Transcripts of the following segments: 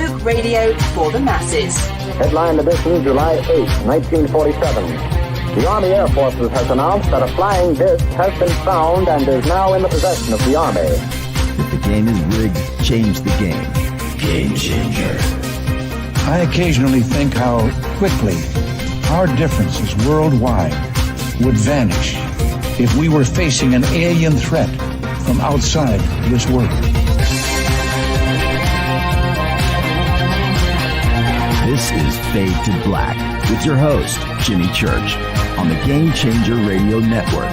Rogue radio for the masses. Headline edition, July 8, 1947. The Army Air Forces has announced that a flying disc has been found and is now in the possession of the Army. If the game is rigged, change the game. Game changer. I occasionally think how quickly our differences worldwide would vanish if we were facing an alien threat from outside this world. This is Fade to Black with your host, Jimmy Church, on the Game Changer Radio Network.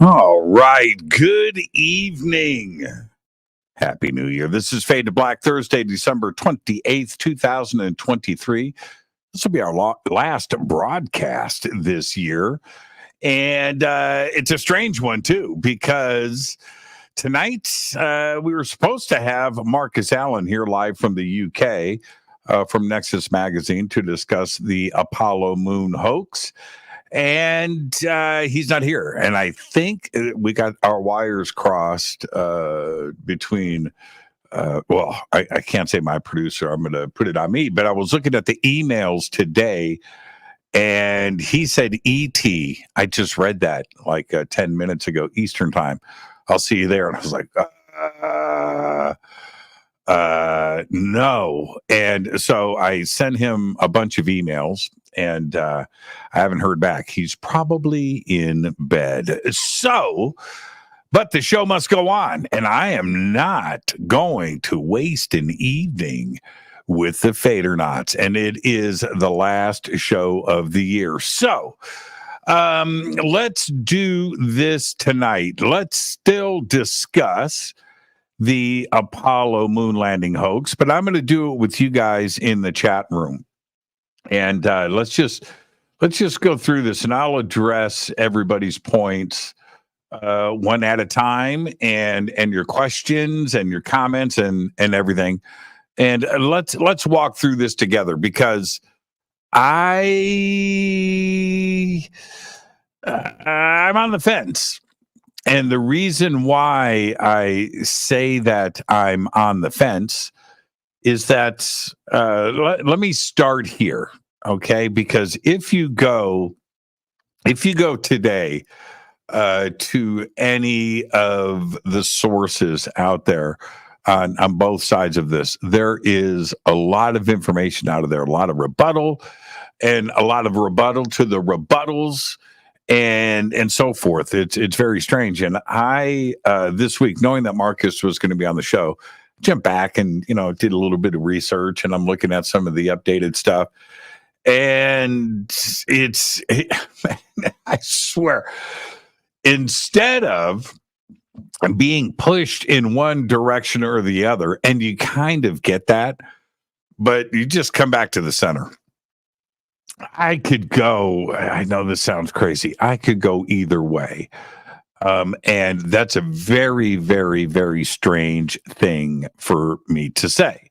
All right. Good evening. Happy New Year. This is Fade to Black, Thursday, December 28th, 2023. This will be our last broadcast this year. And it's a strange one, too, because tonight we were supposed to have Marcus Allen here live from the UK from Nexus Magazine to discuss the Apollo moon hoax. And he's not here. And I think we got our wires crossed between, I can't say my producer. I'm going to put it on me. But I was looking at the emails today, and he said E.T. I just read that like 10 minutes ago, Eastern time. I'll see you there. And I was like, no. And so I sent him a bunch of emails, and I haven't heard back. He's probably in bed. So, but the show must go on, and I am not going to waste an evening with the Fadernauts, and it is the last show of the year. So, let's do this tonight. Let's still discuss the Apollo moon landing hoax, but I'm going to do it with you guys in the chat room. And let's just go through this, and I'll address everybody's points one at a time, and your questions and your comments and everything. And let's walk through this together, because I'm on the fence. And the reason why I say that I'm on the fence is that let me start here, okay? Because if you go today to any of the sources out there on both sides of this, there is a lot of information out of there, a lot of rebuttal, and a lot of rebuttal to the rebuttals, and so forth. It's very strange. And I this week, knowing that Marcus was going to be on the show, jumped back and did a little bit of research, and I'm looking at some of the updated stuff, and I swear, instead of being pushed in one direction or the other, and you kind of get that, but you just come back to the center. I could go, I know this sounds crazy, I could go either way. And that's a very, very, very strange thing for me to say.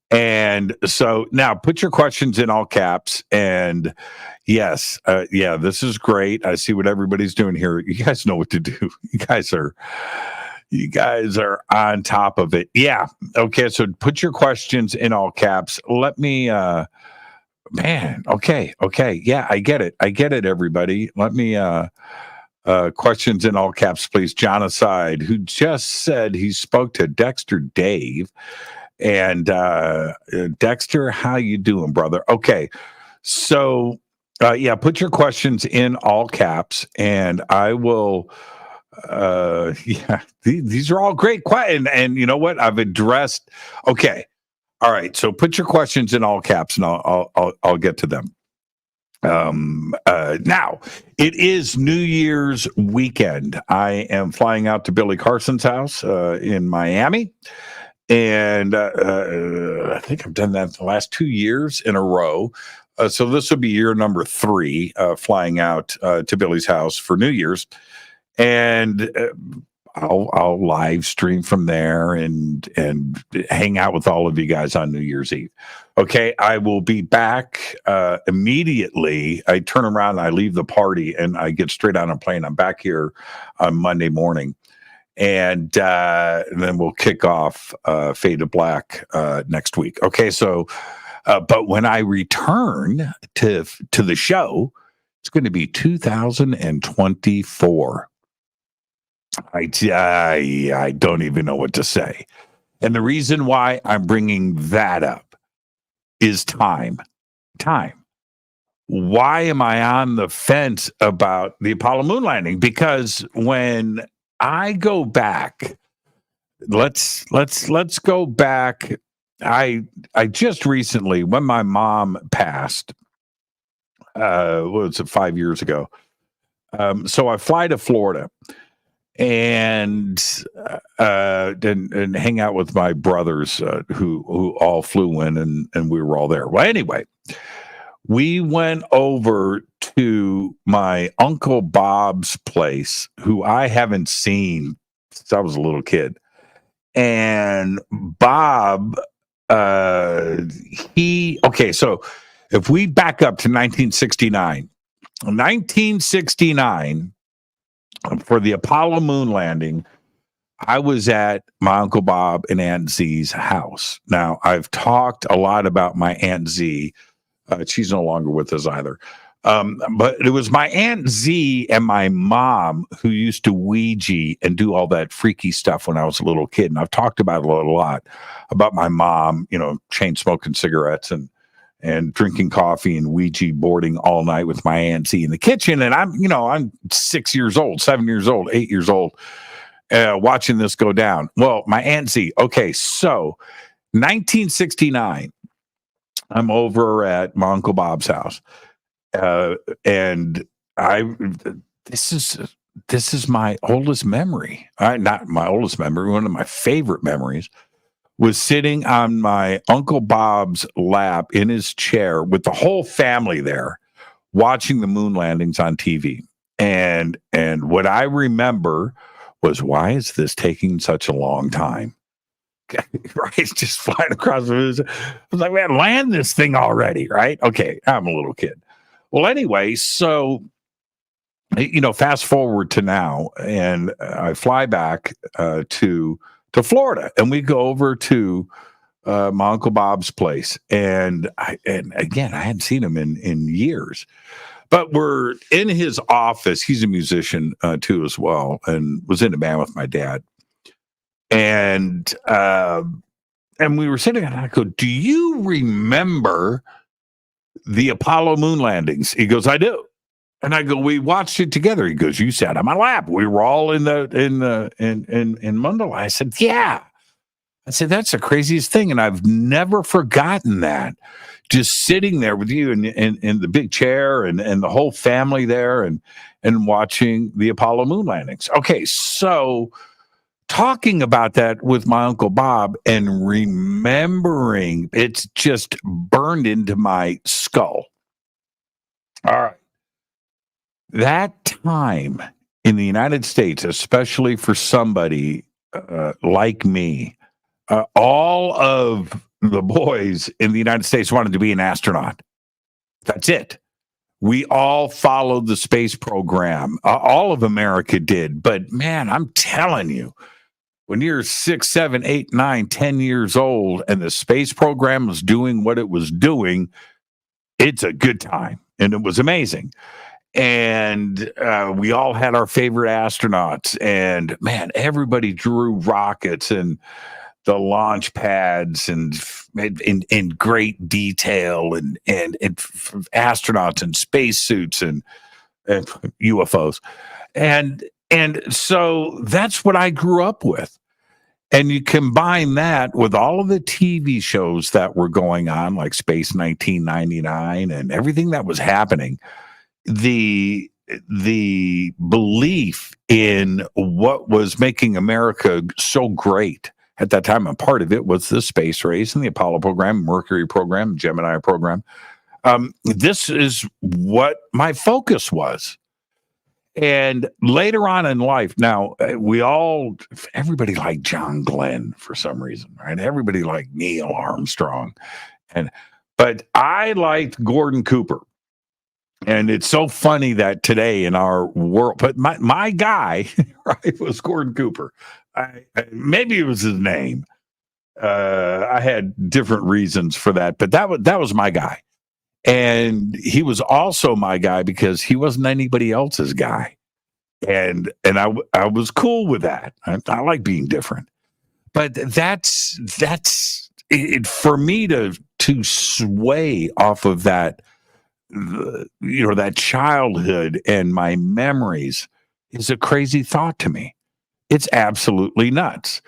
And so now put your questions in all caps. And yes, this is great. I see what everybody's doing here. You guys know what to do. You guys are on top of it. Yeah. Okay. So put your questions in all caps. Let me, man. Okay. Yeah, I get it, everybody. Let me, questions in all caps, please. John Aside, who just said he spoke to Dexter Dave. And Dexter, how you doing, brother? Okay, so put your questions in all caps, and I will. These are all great questions, and you know what? I've addressed. Okay, all right. So put your questions in all caps, and I'll get to them. Now it is New Year's weekend. I am flying out to Billy Carson's house in Miami. And I think I've done that the last 2 years in a row. So this will be year number 3, flying out to Billy's house for New Year's. And I'll live stream from there and hang out with all of you guys on New Year's Eve. Okay, I will be back immediately. I turn around and I leave the party and I get straight on a plane. I'm back here on Monday morning. And then we'll kick off Fade to Black next week. Okay, so but when I return to the show, it's going to be 2024. I don't even know what to say. And the reason why I'm bringing that up is time. Why am I on the fence about the Apollo moon landing? Because when I go back, let's go back. I just recently, when my mom passed, what was it, 5 years ago? So I fly to Florida and hang out with my brothers who all flew in, and we were all there. Well, anyway, we went over to my Uncle Bob's place, who I haven't seen since I was a little kid. And Bob, so if we back up to 1969, for the Apollo moon landing, I was at my Uncle Bob and Aunt Z's house. Now, I've talked a lot about my Aunt Z. She's no longer with us either. But it was my Aunt Z and my mom who used to Ouija and do all that freaky stuff when I was a little kid. And I've talked about it a lot about my mom, chain smoking cigarettes and drinking coffee and Ouija boarding all night with my Aunt Z in the kitchen. And I'm 6 years old, 7 years old, 8 years old, watching this go down. Well, my Aunt Z. Okay, so 1969, I'm over at my Uncle Bob's house. And this is my oldest memory. Not my oldest memory, one of my favorite memories was sitting on my Uncle Bob's lap in his chair with the whole family there, watching the moon landings on TV. And what I remember was, why is this taking such a long time? Right, just flying across the moon. I was like, man, land this thing already, right? Okay, I'm a little kid. Well, anyway, so fast forward to now, and I fly back to Florida, and we go over to my Uncle Bob's place, and again, I hadn't seen him in years, but we're in his office. He's a musician too, as well, and was in a band with my dad, and we were sitting, and I go, "Do you remember the Apollo moon landings?" He goes, "I do." And I go, "We watched it together." He goes, "You sat on my lap. We were all in Mandalay." I said, "Yeah." I said, "That's the craziest thing." And I've never forgotten that. Just sitting there with you in the big chair and the whole family there and watching the Apollo moon landings. Okay, so talking about that with my Uncle Bob and remembering, it's just burned into my skull. All right. That time in the United States, especially for somebody like me, all of the boys in the United States wanted to be an astronaut. That's it. We all followed the space program. All of America did. But man, I'm telling you, when you're 6, 7, 8, 9, 10 years old and the space program was doing what it was doing, it's a good time. And it was amazing. And we all had our favorite astronauts. And man, everybody drew rockets and the launch pads and in great detail and astronauts and spacesuits and UFOs. And so that's what I grew up with. And you combine that with all of the TV shows that were going on, like Space 1999 and everything that was happening, the belief in what was making America so great at that time, and part of it was the space race and the Apollo program, Mercury program, Gemini program. This is what my focus was. And later on in life, now everybody liked John Glenn for some reason, right? Everybody liked Neil Armstrong, but I liked Gordon Cooper. And it's so funny that today in our world, but my guy, right, was Gordon Cooper. Maybe it was his name. I had different reasons for that, but that was my guy. And he was also my guy because he wasn't anybody else's guy. And I was cool with that. I like being different. But that's it, for me to sway off of that, that childhood and my memories is a crazy thought to me. It's absolutely nuts.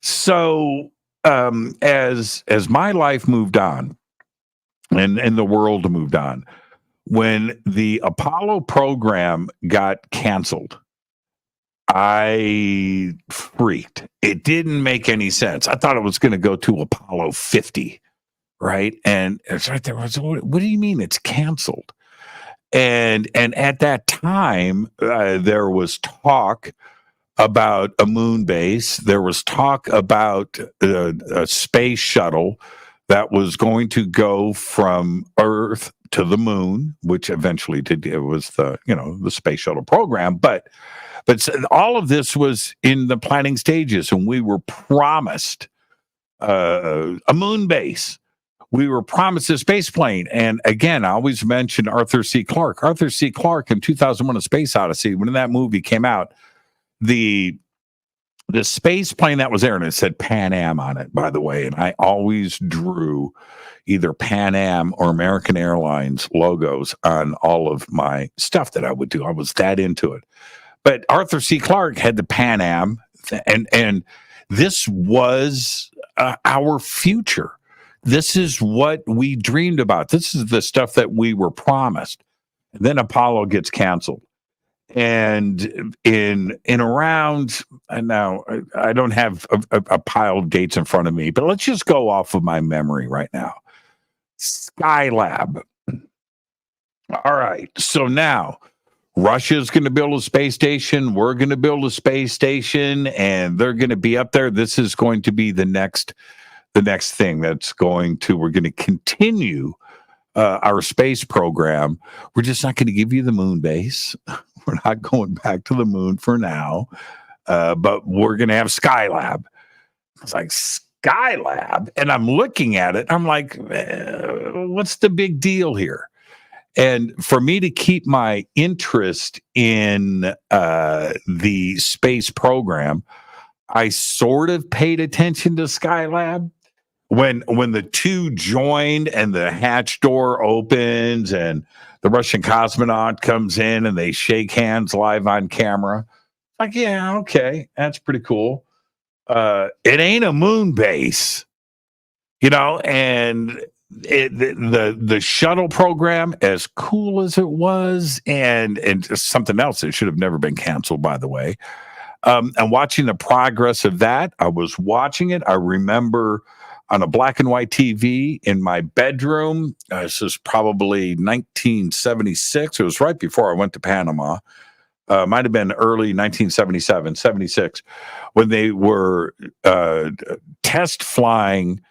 So as my life moved on and the world moved on, when the Apollo program got canceled, I freaked. It didn't make any sense. I thought it was going to go to Apollo 50, right? And it's right there. What do you mean it's canceled? And at that time, there was talk about a moon base. There was talk about a space shuttle that was going to go from Earth to the moon, which eventually did. It was the space shuttle program, but all of this was in the planning stages, and we were promised a moon base. We were promised a space plane. And again, I always mention Arthur C. Clarke. Arthur C. Clarke in 2001: A Space Odyssey, when that movie came out, the space plane that was there, and it said Pan Am on it, by the way. And I always drew either Pan Am or American Airlines logos on all of my stuff that I would do. I was that into it. But Arthur C. Clarke had the Pan Am, and this was our future. This is what we dreamed about. This is the stuff that we were promised. And then Apollo gets canceled. And in around, and now I don't have a pile of dates in front of me, but let's just go off of my memory right now. Skylab. All right. So now Russia's going to build a space station. We're going to build a space station, and they're going to be up there. This is going to be the next thing we're going to continue our space program. We're just not going to give you the moon base. We're not going back to the moon for now, but we're going to have Skylab. It's like, Skylab? And I'm looking at it. I'm like, what's the big deal here? And for me to keep my interest in the space program, I sort of paid attention to Skylab. When the two joined and the hatch door opens and the Russian cosmonaut comes in and they shake hands live on camera, like, yeah, okay, that's pretty cool. It ain't a moon base, and the shuttle program, as cool as it was, and something else that should have never been canceled, by the way. And watching the progress of that, I was watching it. I remember on a black and white TV in my bedroom. This is probably 1976. It was right before I went to Panama. Might have been early 1977, 76, when they were test flying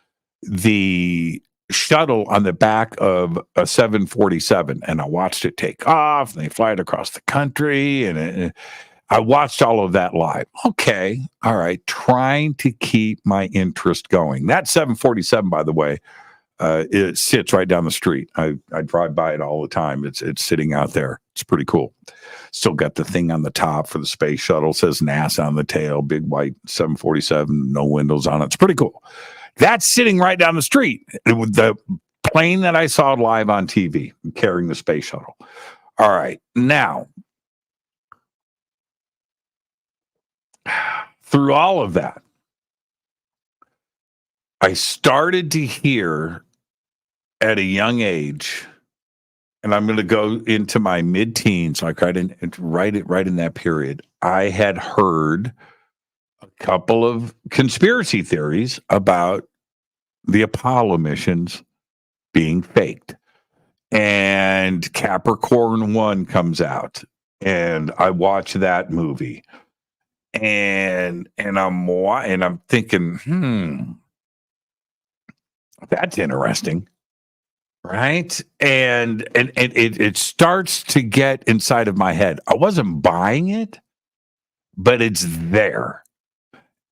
the shuttle on the back of a 747. And I watched it take off, and they fly it across the country, and I watched all of that live. Okay. All right. Trying to keep my interest going. That 747, by the way, it sits right down the street. I drive by it all the time. It's sitting out there. It's pretty cool. Still got the thing on the top for the space shuttle. It says NASA on the tail, big white 747, no windows on it. It's pretty cool. That's sitting right down the street. The plane that I saw live on TV carrying the space shuttle. All right. Now, through all of that, I started to hear at a young age, and I'm going to go into my mid-teens, like right in that period. I had heard a couple of conspiracy theories about the Apollo missions being faked. And Capricorn 1 comes out, and I watch that movie. And I'm thinking, that's interesting, right? And it starts to get inside of my head. I wasn't buying it, but it's there.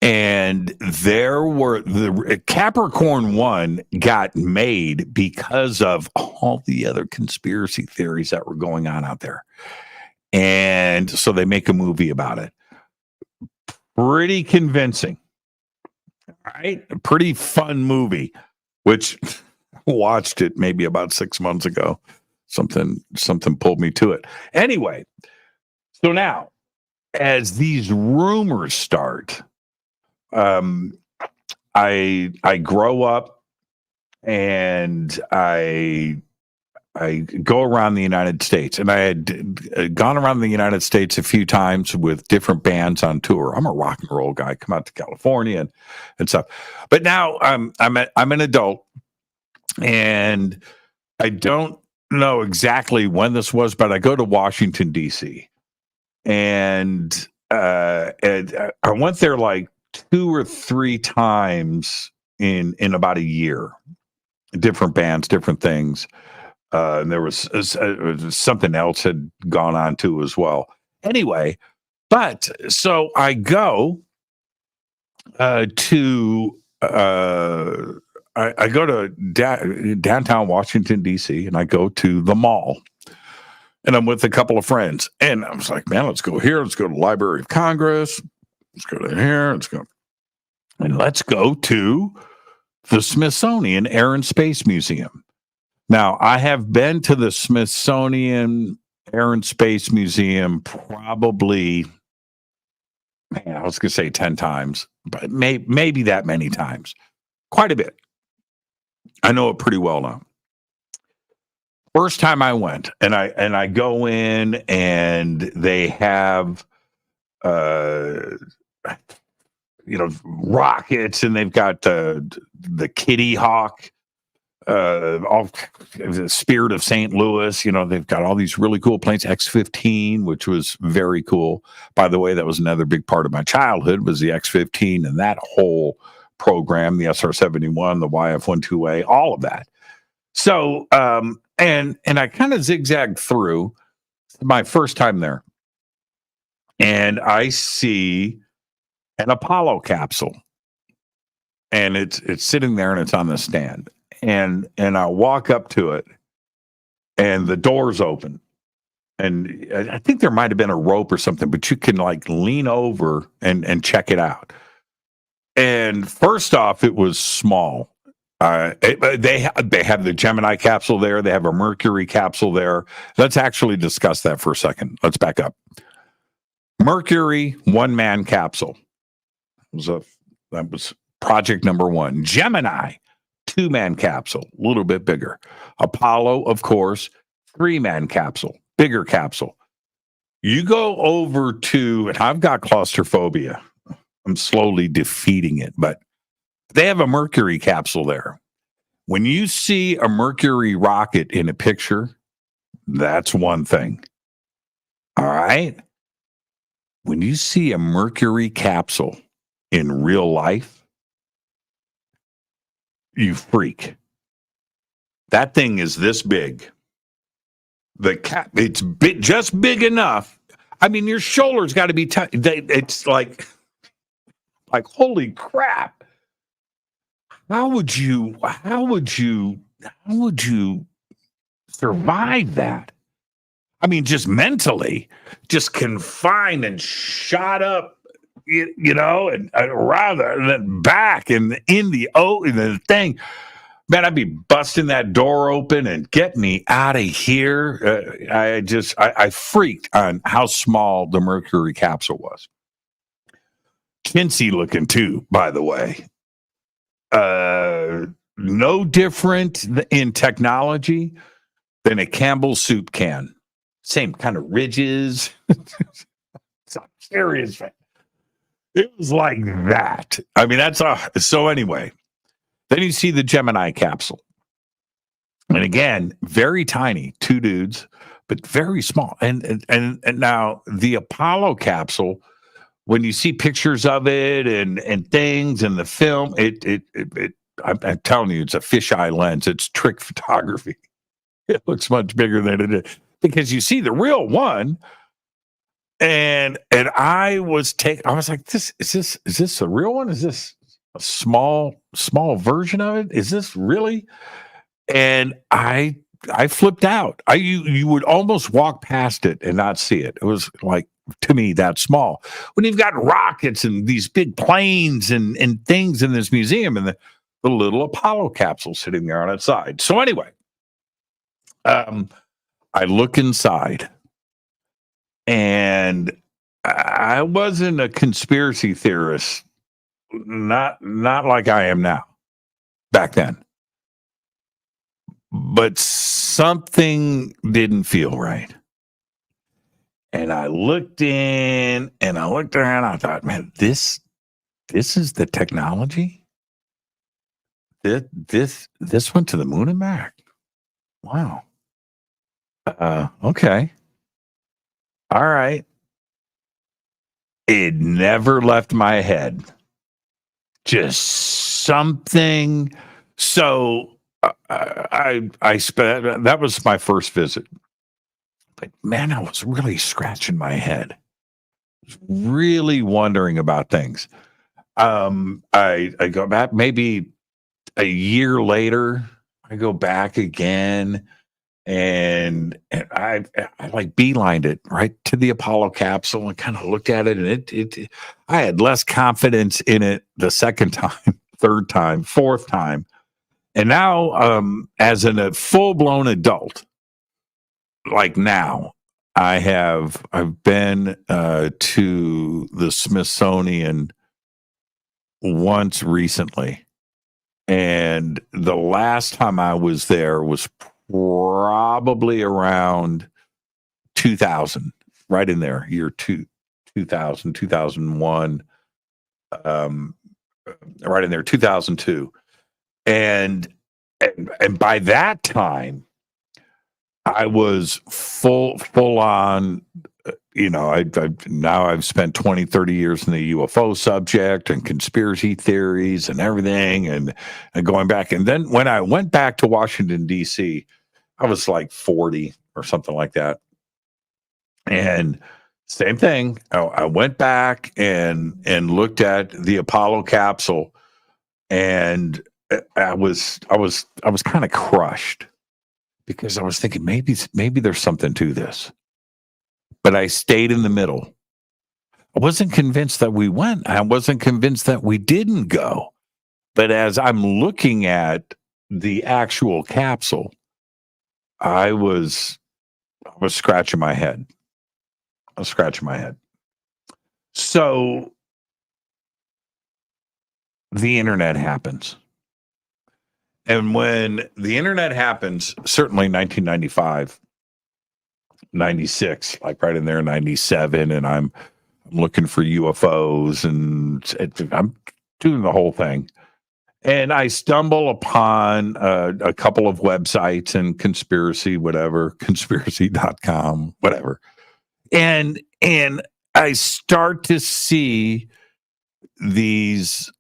And there were the Capricorn 1 got made because of all the other conspiracy theories that were going on out there. And so they make a movie about it. Pretty convincing. Right? A pretty fun movie, which watched it maybe about 6 months ago. Something pulled me to it. Anyway, so now as these rumors start, I grow up and I go around the United States, and I had gone around the United States a few times with different bands on tour. I'm a rock and roll guy. Come out to California and stuff. But now I'm an adult, and I don't know exactly when this was, but I go to Washington D.C. and I went there like 2 or 3 times in about a year. Different bands, different things. And there was something else had gone on too as well. Anyway, but so I go to I go to downtown Washington D.C. and I go to the mall, and I'm with a couple of friends, and I was like, man, let's go here, let's go to the Library of Congress, let's go to here, let's go to the Smithsonian Air and Space Museum. Now, I have been to the Smithsonian Air and Space Museum probably, man, I was going to say 10 times, but maybe that many times. Quite a bit. I know it pretty well now. First time I went, and I go in, and they have, rockets, and they've got the Kitty Hawk. All the Spirit of St. Louis, they've got all these really cool planes. X-15, which was very cool. By the way, that was another big part of my childhood, was the X-15 and that whole program, the SR-71, the YF-12A, all of that. So, and I kind of zigzagged through my first time there, and I see an Apollo capsule, and it's sitting there, and it's on the stand. And I walk up to it, and the door's open, and I think there might have been a rope or something, but you can like lean over and check it out. And first off, it was small. They have the Gemini capsule there. They have a Mercury capsule there. Let's actually discuss that for a second. Let's back up. Mercury 1-man capsule that was project number 1. Gemini 2-man capsule, a little bit bigger. Apollo, of course, 3-man capsule, bigger capsule. You go over to, and I've got claustrophobia. I'm slowly defeating it, but they have a Mercury capsule there. When you see a Mercury rocket in a picture, that's one thing. All right? When you see a Mercury capsule in real life, you freak. That thing is this big. It's just big enough. I mean, your shoulder's got to be it's like holy crap. How would you survive that? I mean, just mentally, just confined and shot up, and rather than back and in the thing. Man, I'd be busting that door open and get me out of here. I freaked on how small the Mercury capsule was. Chintzy looking too, by the way. No different in technology than a Campbell soup can. Same kind of ridges. I'm serious. It was like that. I mean, so anyway. Then you see the Gemini capsule. And again, very tiny, 2 dudes, but very small. And now the Apollo capsule, when you see pictures of it and things in the film, it I'm telling you, it's a fisheye lens. It's trick photography. It looks much bigger than it is because you see the real one. And I was like, is this a real one? Is this a small version of it? Is this really? And I flipped out. You would almost walk past it and not see it. It was like, to me, that small. When you've got rockets and these big planes and things in this museum and the little Apollo capsule sitting there on its side. So anyway, I look inside, and I wasn't a conspiracy theorist, not like I am now, back then. But something didn't feel right. And I looked in and I looked around. I thought, man, this is the technology. This went to the moon and back. Wow. Okay. All right. It never left my head. Just something. So I spent, that was my first visit. But man, I was really scratching my head, really wondering about things. I go back maybe a year later. I go back again, and I like beelined it right to the Apollo capsule and kind of looked at it, and it I had less confidence in it the second time, third time, fourth time, and now as a full-blown adult. Like now, I've been to the Smithsonian once recently, and the last time I was there was probably around 2000, right in there, year 2000, 2001, right in there, 2002, and by that time, I was full on, I've spent 20, 30 years in the UFO subject and conspiracy theories and everything and going back. And then when I went back to Washington, D.C., I was like 40 or something like that. And same thing. I went back and looked at the Apollo capsule, and I was kind of crushed. Because I was thinking maybe there's something to this. But I stayed in the middle. I wasn't convinced that we went. I wasn't convinced that we didn't go. But as I'm looking at the actual capsule, I was scratching my head. I was scratching my head. So the internet happens. And when the internet happens, certainly 1995, 96, like right in there, 97, and I'm looking for UFOs, and I'm doing the whole thing. And I stumble upon a couple of websites and conspiracy.com, whatever. And I start to see these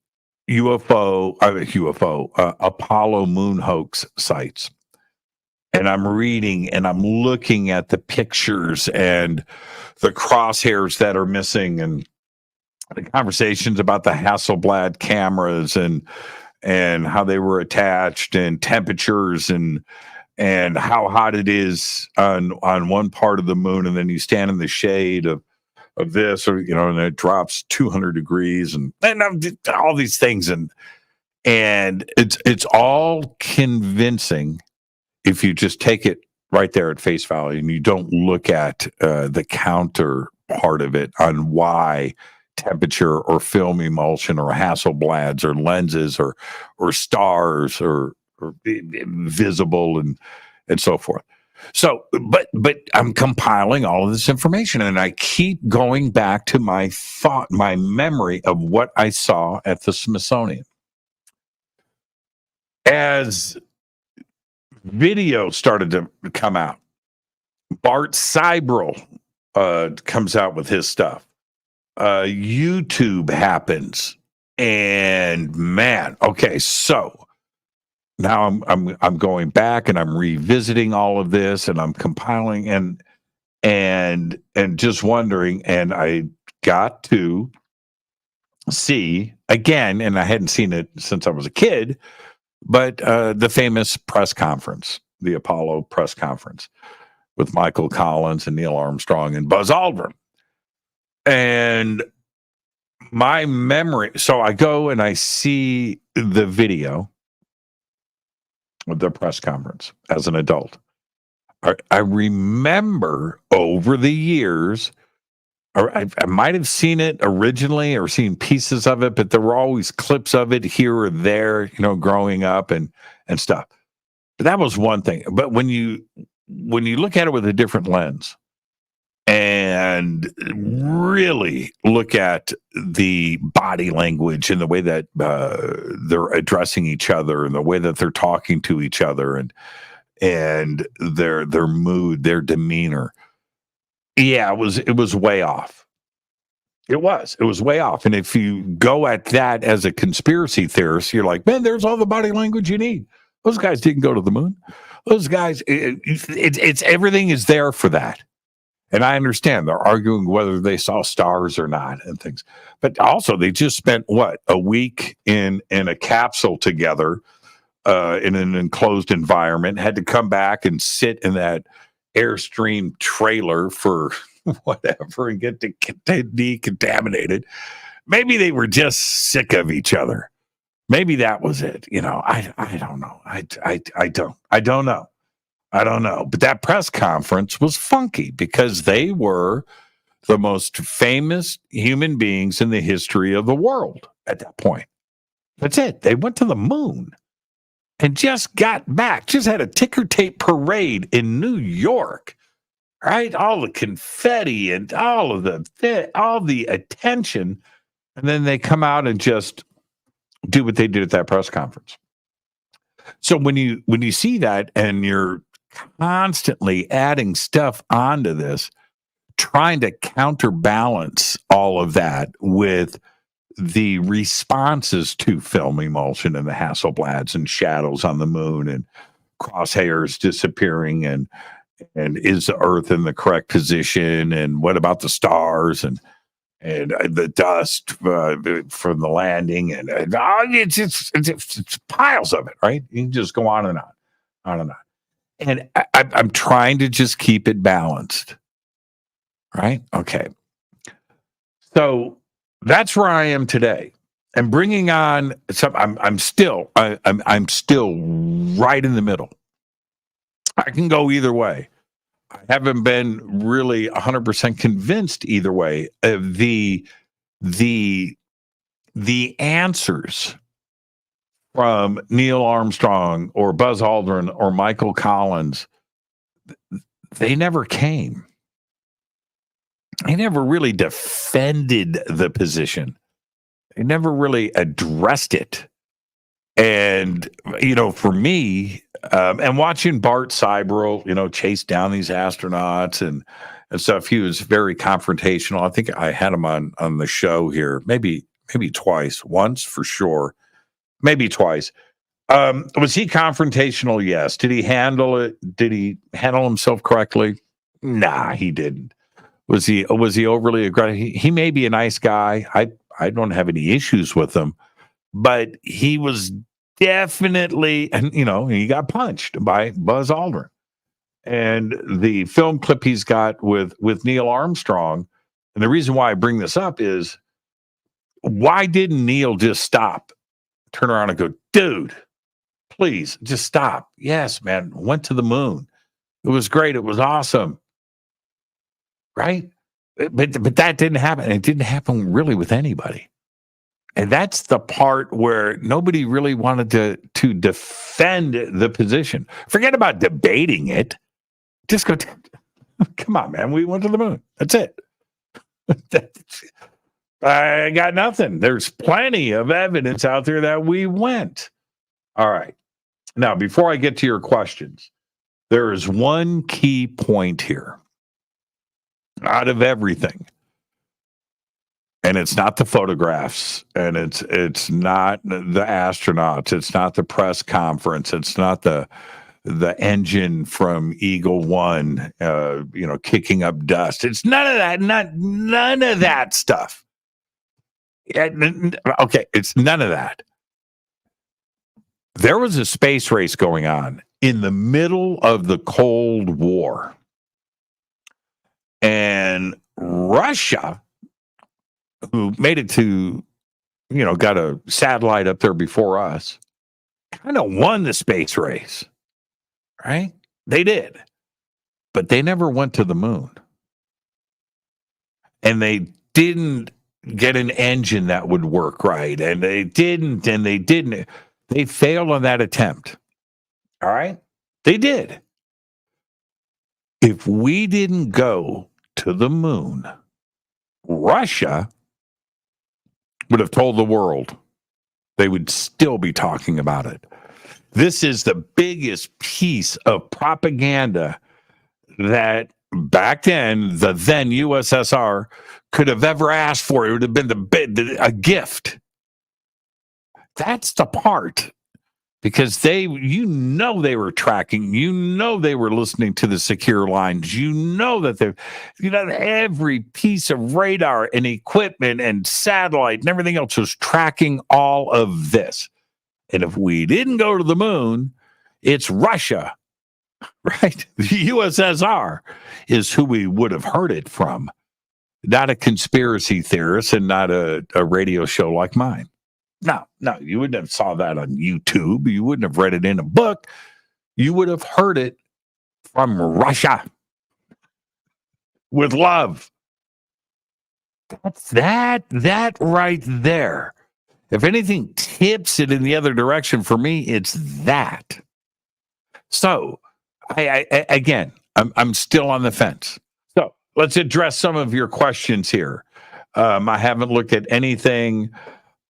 Apollo moon hoax sites. And I'm reading and I'm looking at the pictures and the crosshairs that are missing, and the conversations about the Hasselblad cameras and how they were attached, and temperatures and how hot it is on one part of the moon, and then you stand in the shade of this, or and it drops 200 degrees, and all these things, and it's all convincing if you just take it right there at face value and you don't look at the counter part of it on why temperature or film emulsion or Hasselblads or lenses or stars or visible and so forth. So, but I'm compiling all of this information, and I keep going back to my memory of what I saw at the Smithsonian. As video started to come out, Bart Seibel comes out with his stuff. YouTube happens. And man, okay, so now I'm going back and I'm revisiting all of this, and I'm compiling and just wondering, and I got to see again, and I hadn't seen it since I was a kid, but the famous press conference, the Apollo press conference with Michael Collins and Neil Armstrong and Buzz Aldrin. And my memory, so I go and I see the video of the press conference as an adult. I remember over the years, or I might have seen it originally or seen pieces of it, but there were always clips of it here or there, growing up and stuff. But that was one thing. But when you look at it with a different lens and really look at the body language and the way that they're addressing each other and the way that they're talking to each other and their mood, their demeanor. Yeah, it was way off. It was way off. And if you go at that as a conspiracy theorist, you're like, man, there's all the body language you need. Those guys didn't go to the moon. Those guys, it's everything is there for that. And I understand they're arguing whether they saw stars or not and things. But also they just spent a week in a capsule together in an enclosed environment, had to come back and sit in that Airstream trailer for whatever and get decontaminated. Maybe they were just sick of each other. Maybe that was it. I don't know. I don't know. But that press conference was funky because they were the most famous human beings in the history of the world at that point. That's it. They went to the moon and just got back, just had a ticker tape parade in New York, right? All the confetti and all the attention. And then they come out and just do what they did at that press conference. So when you see that and you're constantly adding stuff onto this, trying to counterbalance all of that with the responses to film emulsion and the Hasselblads and shadows on the moon and crosshairs disappearing and is the Earth in the correct position and what about the stars and the dust from the landing and it's piles of it, right? You can just go on and on. And I'm trying to just keep it balanced, right? Okay. So that's where I am today, and bringing on some. I'm still right in the middle. I can go either way. I haven't been really 100% convinced either way of the answers from Neil Armstrong or Buzz Aldrin or Michael Collins. They never came. They never really defended the position. They never really addressed it. And, for me, and watching Bart Seibel, chase down these astronauts and stuff, he was very confrontational. I think I had him on the show here, maybe twice, once for sure, maybe twice. Was he confrontational? Yes. Did he handle it? Did he handle himself correctly? Nah, he didn't. Was he overly aggressive? He may be a nice guy. I don't have any issues with him, but he was definitely, and he got punched by Buzz Aldrin. And the film clip he's got with Neil Armstrong, and the reason why I bring this up is, why didn't Neil just stop, turn around and go, dude, please just stop. Yes, man, went to the moon. It was great. It was awesome. Right? But that didn't happen. It didn't happen really with anybody. And that's the part where nobody really wanted to defend the position. Forget about debating it. Just go, come on, man. We went to the moon. That's it. I got nothing. There's plenty of evidence out there that we went. All right. Now, before I get to your questions, there is one key point here. Out of everything, And it's not the photographs, and it's not the astronauts, it's not the press conference, it's not the engine from Eagle One, kicking up dust. It's none of that. None of that stuff. Okay, it's none of that. There was a space race going on in the middle of the Cold War, and Russia, who made it to, got a satellite up there before us, kind of won the space race, right? They did. But they never went to the moon. And they didn't get an engine that would work right. And they didn't. They failed on that attempt. All right? They did. If we didn't go to the moon, Russia would have told the world. They would still be talking about it. This is the biggest piece of propaganda that back then, the then USSR could have ever asked for. It would have been a gift. That's the part. Because they were tracking, they were listening to the secure lines, that every piece of radar and equipment and satellite and everything else was tracking all of this. And if we didn't go to the moon, it's Russia, right? The USSR is who we would have heard it from, not a conspiracy theorist and not a radio show like mine. No, you wouldn't have saw that on YouTube. You wouldn't have read it in a book. You would have heard it from Russia with love. That's that right there. If anything tips it in the other direction for me, it's that. So, I'm still on the fence. So let's address some of your questions here. I haven't looked at anything.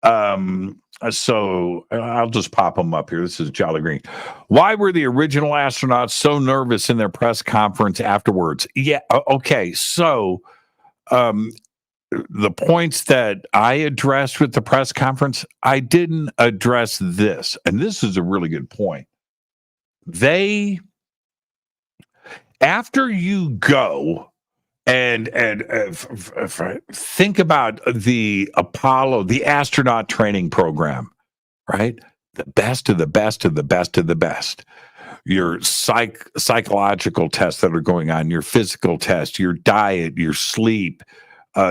So I'll just pop them up here. This is Jolly Green. Why were the original astronauts so nervous in their press conference afterwards? Yeah. Okay. So, the points that I addressed with the press conference, I didn't address this. And this is a really good point. After you go and think about the Apollo, the astronaut training program, right? The best of the best of the best of the best. Your psychological tests that are going on, your physical tests, your diet, your sleep,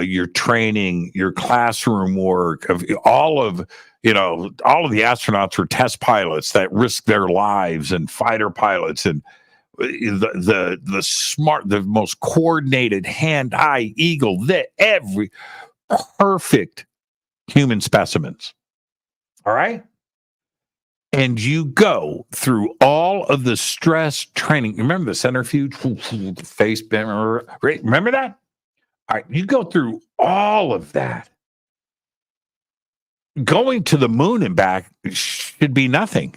your training, your classroom work, all of the astronauts were test pilots that risked their lives, and fighter pilots, and the most coordinated hand-eye eagle, every perfect human specimens. All right? And you go through all of the stress training. Remember the centrifuge, face bend, right? Remember that? All right, you go through all of that. Going to the moon and back should be nothing.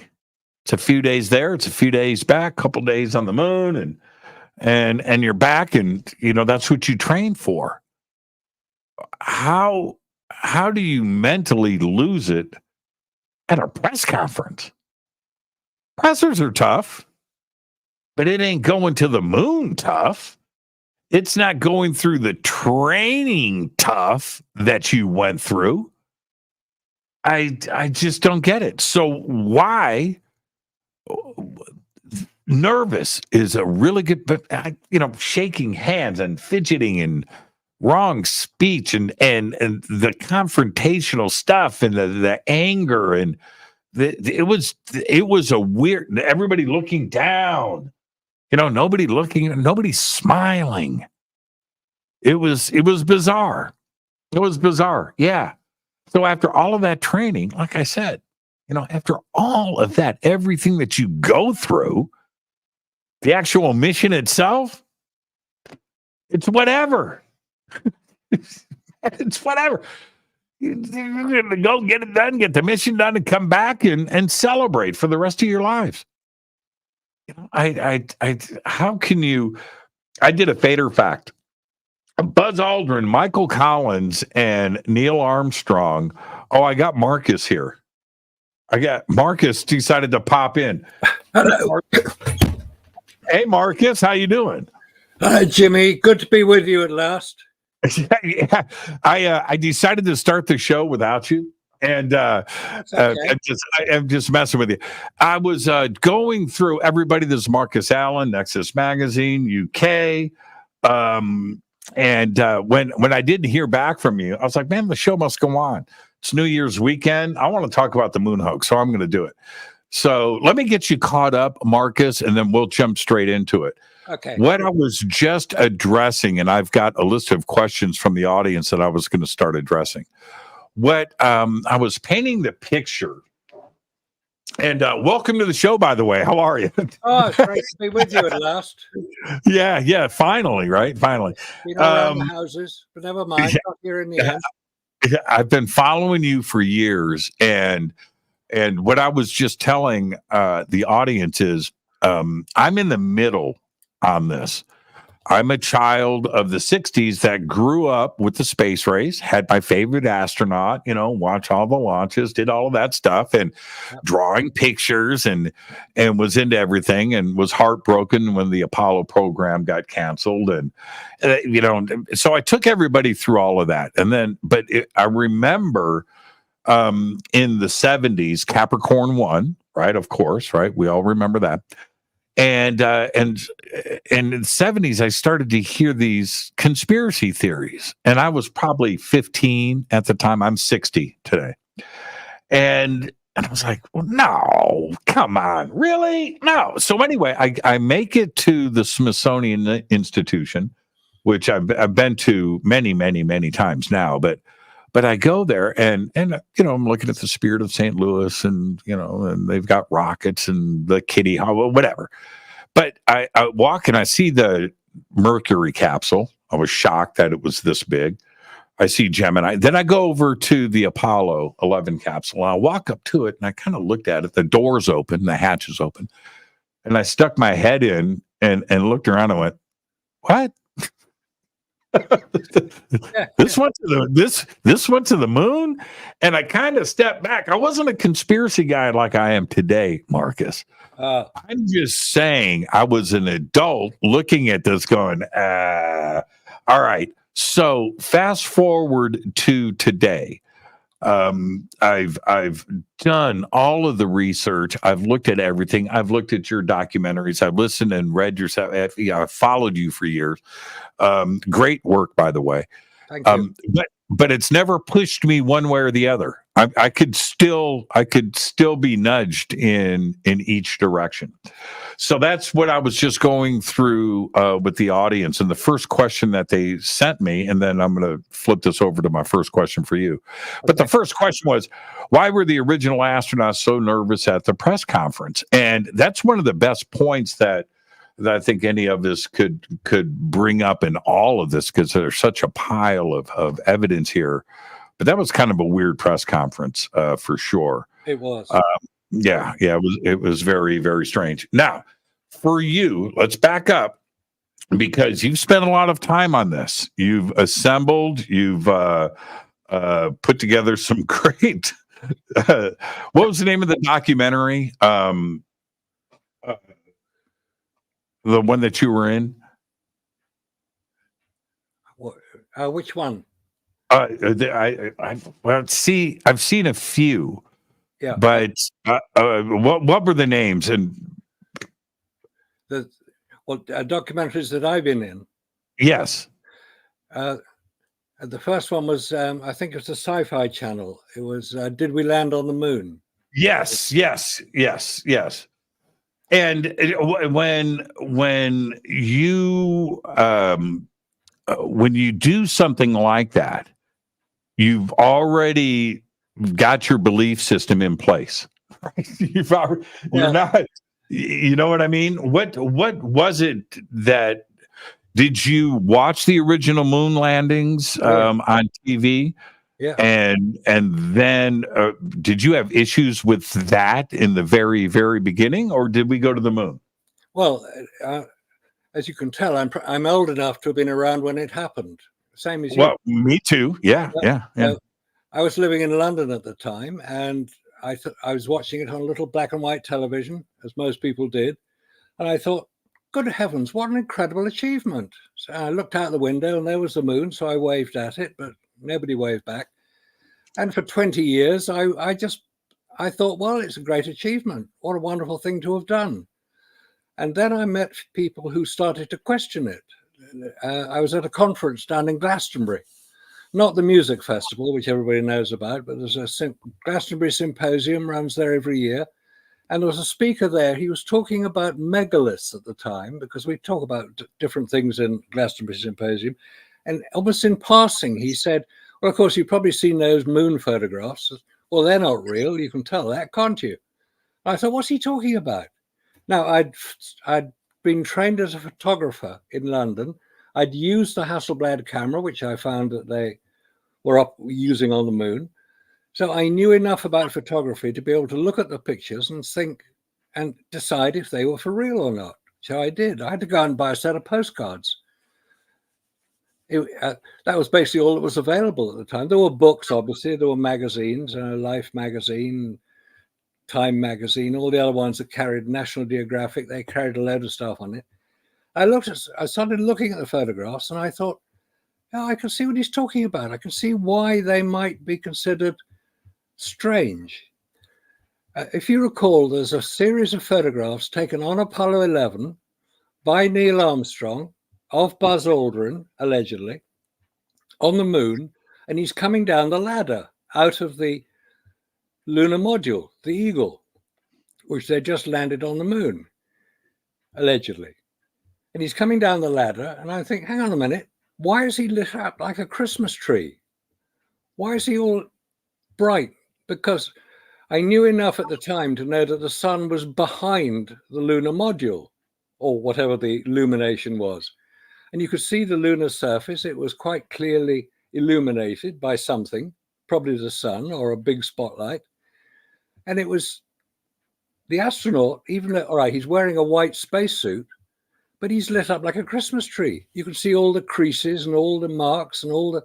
It's a few days there, it's a few days back, a couple days on the moon, and you're back, and that's what you train for. How do you mentally lose it at a press conference? Pressers are tough, but it ain't going to the moon tough. It's not going through the training tough that you went through. I just don't get it. So why? Nervous is a really good, but shaking hands and fidgeting and wrong speech and the confrontational stuff and the anger and it was a weird. Everybody looking down. Nobody looking, nobody smiling. It was bizarre. It was bizarre. Yeah. So after all of that training, like I said, after all of that, everything that you go through, the actual mission itself, it's whatever. It's whatever. You're going to go get it done, get the mission done, and come back and celebrate for the rest of your lives. How can you? I did a Fader fact Buzz Aldrin, Michael Collins, and Neil Armstrong. Oh, I got Marcus here. Marcus decided to pop in. Hello. Hey, Marcus, how you doing? Hi, Jimmy. Good to be with you at last. Yeah, I decided to start the show without you, and That's okay. I'm just messing with you. I was going through everybody. This is Marcus Allen, Nexus Magazine, UK. And when I didn't hear back from you, I was like, man, the show must go on. It's New Year's weekend. I want to talk about the moon hoax, so I'm going to do it. So let me get you caught up, Marcus, and then we'll jump straight into it. Okay. What I was just addressing, and I've got a list of questions from the audience that I was going to start addressing. What I was painting the picture. And welcome to the show, by the way. How are you? Oh, it's great to be with you at last. Yeah. Finally, right? Finally. Been around the houses, but never mind. Got here in the end. I've been following you for years, and what I was just telling the audience is I'm in the middle on this. I'm a child of the 60s that grew up with the space race, had my favorite astronaut, watch all the launches, did all of that stuff, and drawing pictures and was into everything, and was heartbroken when the Apollo program got canceled. And, so I took everybody through all of that. And then, I remember in the 70s, Capricorn 1, right? Of course, right? We all remember that. And in the 70s, I started to hear these conspiracy theories, and I was probably 15 at the time. I'm 60 today, and I was like, well, "No, come on, really? No." So anyway, I make it to the Smithsonian Institution, which I've been to many, many, many times now, but I go there and I'm looking at the Spirit of St. Louis, and and they've got rockets and the Kitty Hawk, whatever. But I walk and I see the Mercury capsule. I was shocked that it was this big. I see Gemini. Then I go over to the Apollo 11 capsule. I walk up to it and I kind of looked at it. The door's open, the hatch is open, and I stuck my head in and looked around and went, "What?" This went to the moon. And I kind of stepped back. I wasn't a conspiracy guy like I am today, Marcus. I'm just saying I was an adult looking at this going, all right. So fast forward to today. I've done all of the research. I've looked at everything. I've looked at your documentaries. I've listened and read your stuff. I've followed you for years. Great work, by the way. Thank you. But it's never pushed me one way or the other. I could still be nudged in each direction. So that's what I was just going through with the audience. And the first question that they sent me, and then I'm going to flip this over to my first question for you. But the first question was, why were the original astronauts so nervous at the press conference? And that's one of the best points that I think any of us could bring up in all of this, because there's such a pile of evidence here. But that was kind of a weird press conference for sure. It was. It was very, very strange. Now, for you, let's back up, because you've spent a lot of time on this. You've assembled, you've put together some great. What was the name of the documentary? The one that you were in? Which one? I've seen a few. Yeah. But what were the names? And documentaries that I've been in. Yes. The first one was, I think it was a Sci-Fi Channel. It was, Did We Land on the Moon? Yes. And when you do something like that, you've already got your belief system in place. Right? You're not. You know what I mean? What was it that? Did you watch the original moon landings on TV? Yeah. And then did you have issues with that in the very, very beginning, or did we go to the moon? Well, as you can tell, I'm old enough to have been around when it happened. Same as you. Well, me too. Yeah. I was living in London at the time, and I was watching it on a little black and white television, as most people did. And I thought, good heavens, what an incredible achievement. So I looked out the window and there was the moon. So I waved at it, but nobody waved back. And for 20 years, I thought, well, it's a great achievement. What a wonderful thing to have done. And then I met people who started to question it. I was at a conference down in Glastonbury, not the music festival, which everybody knows about, but there's a Glastonbury Symposium runs there every year. And there was a speaker there. He was talking about megaliths at the time, because we talk about different things in Glastonbury Symposium. And almost in passing, he said, well, of course, you've probably seen those moon photographs. Well, they're not real. You can tell that, can't you? I thought, what's he talking about? Now, I'd been trained as a photographer in London. I'd used the Hasselblad camera, which I found that they were up using on the moon. So I knew enough about photography to be able to look at the pictures and think and decide if they were for real or not. So I did. I had to go and buy a set of postcards. That was basically all that was available at the time. There were books, obviously. There were magazines, Life magazine, Time magazine, all the other ones that carried National Geographic. They carried a load of stuff on it. I started looking at the photographs, and I thought, oh, I can see what he's talking about. I can see why they might be considered strange. If you recall, there's a series of photographs taken on Apollo 11 by Neil Armstrong of Buzz Aldrin, allegedly, on the moon, and he's coming down the ladder out of the lunar module, the Eagle, which they just landed on the moon, allegedly. And he's coming down the ladder, and I think, hang on a minute, why is he lit up like a Christmas tree? Why is he all bright? Because I knew enough at the time to know that the sun was behind the lunar module, or whatever the illumination was. And you could see the lunar surface. It was quite clearly illuminated by something, probably the sun or a big spotlight. And it was the astronaut, even though, all right, he's wearing a white spacesuit, but he's lit up like a Christmas tree. You can see all the creases and all the marks and all the...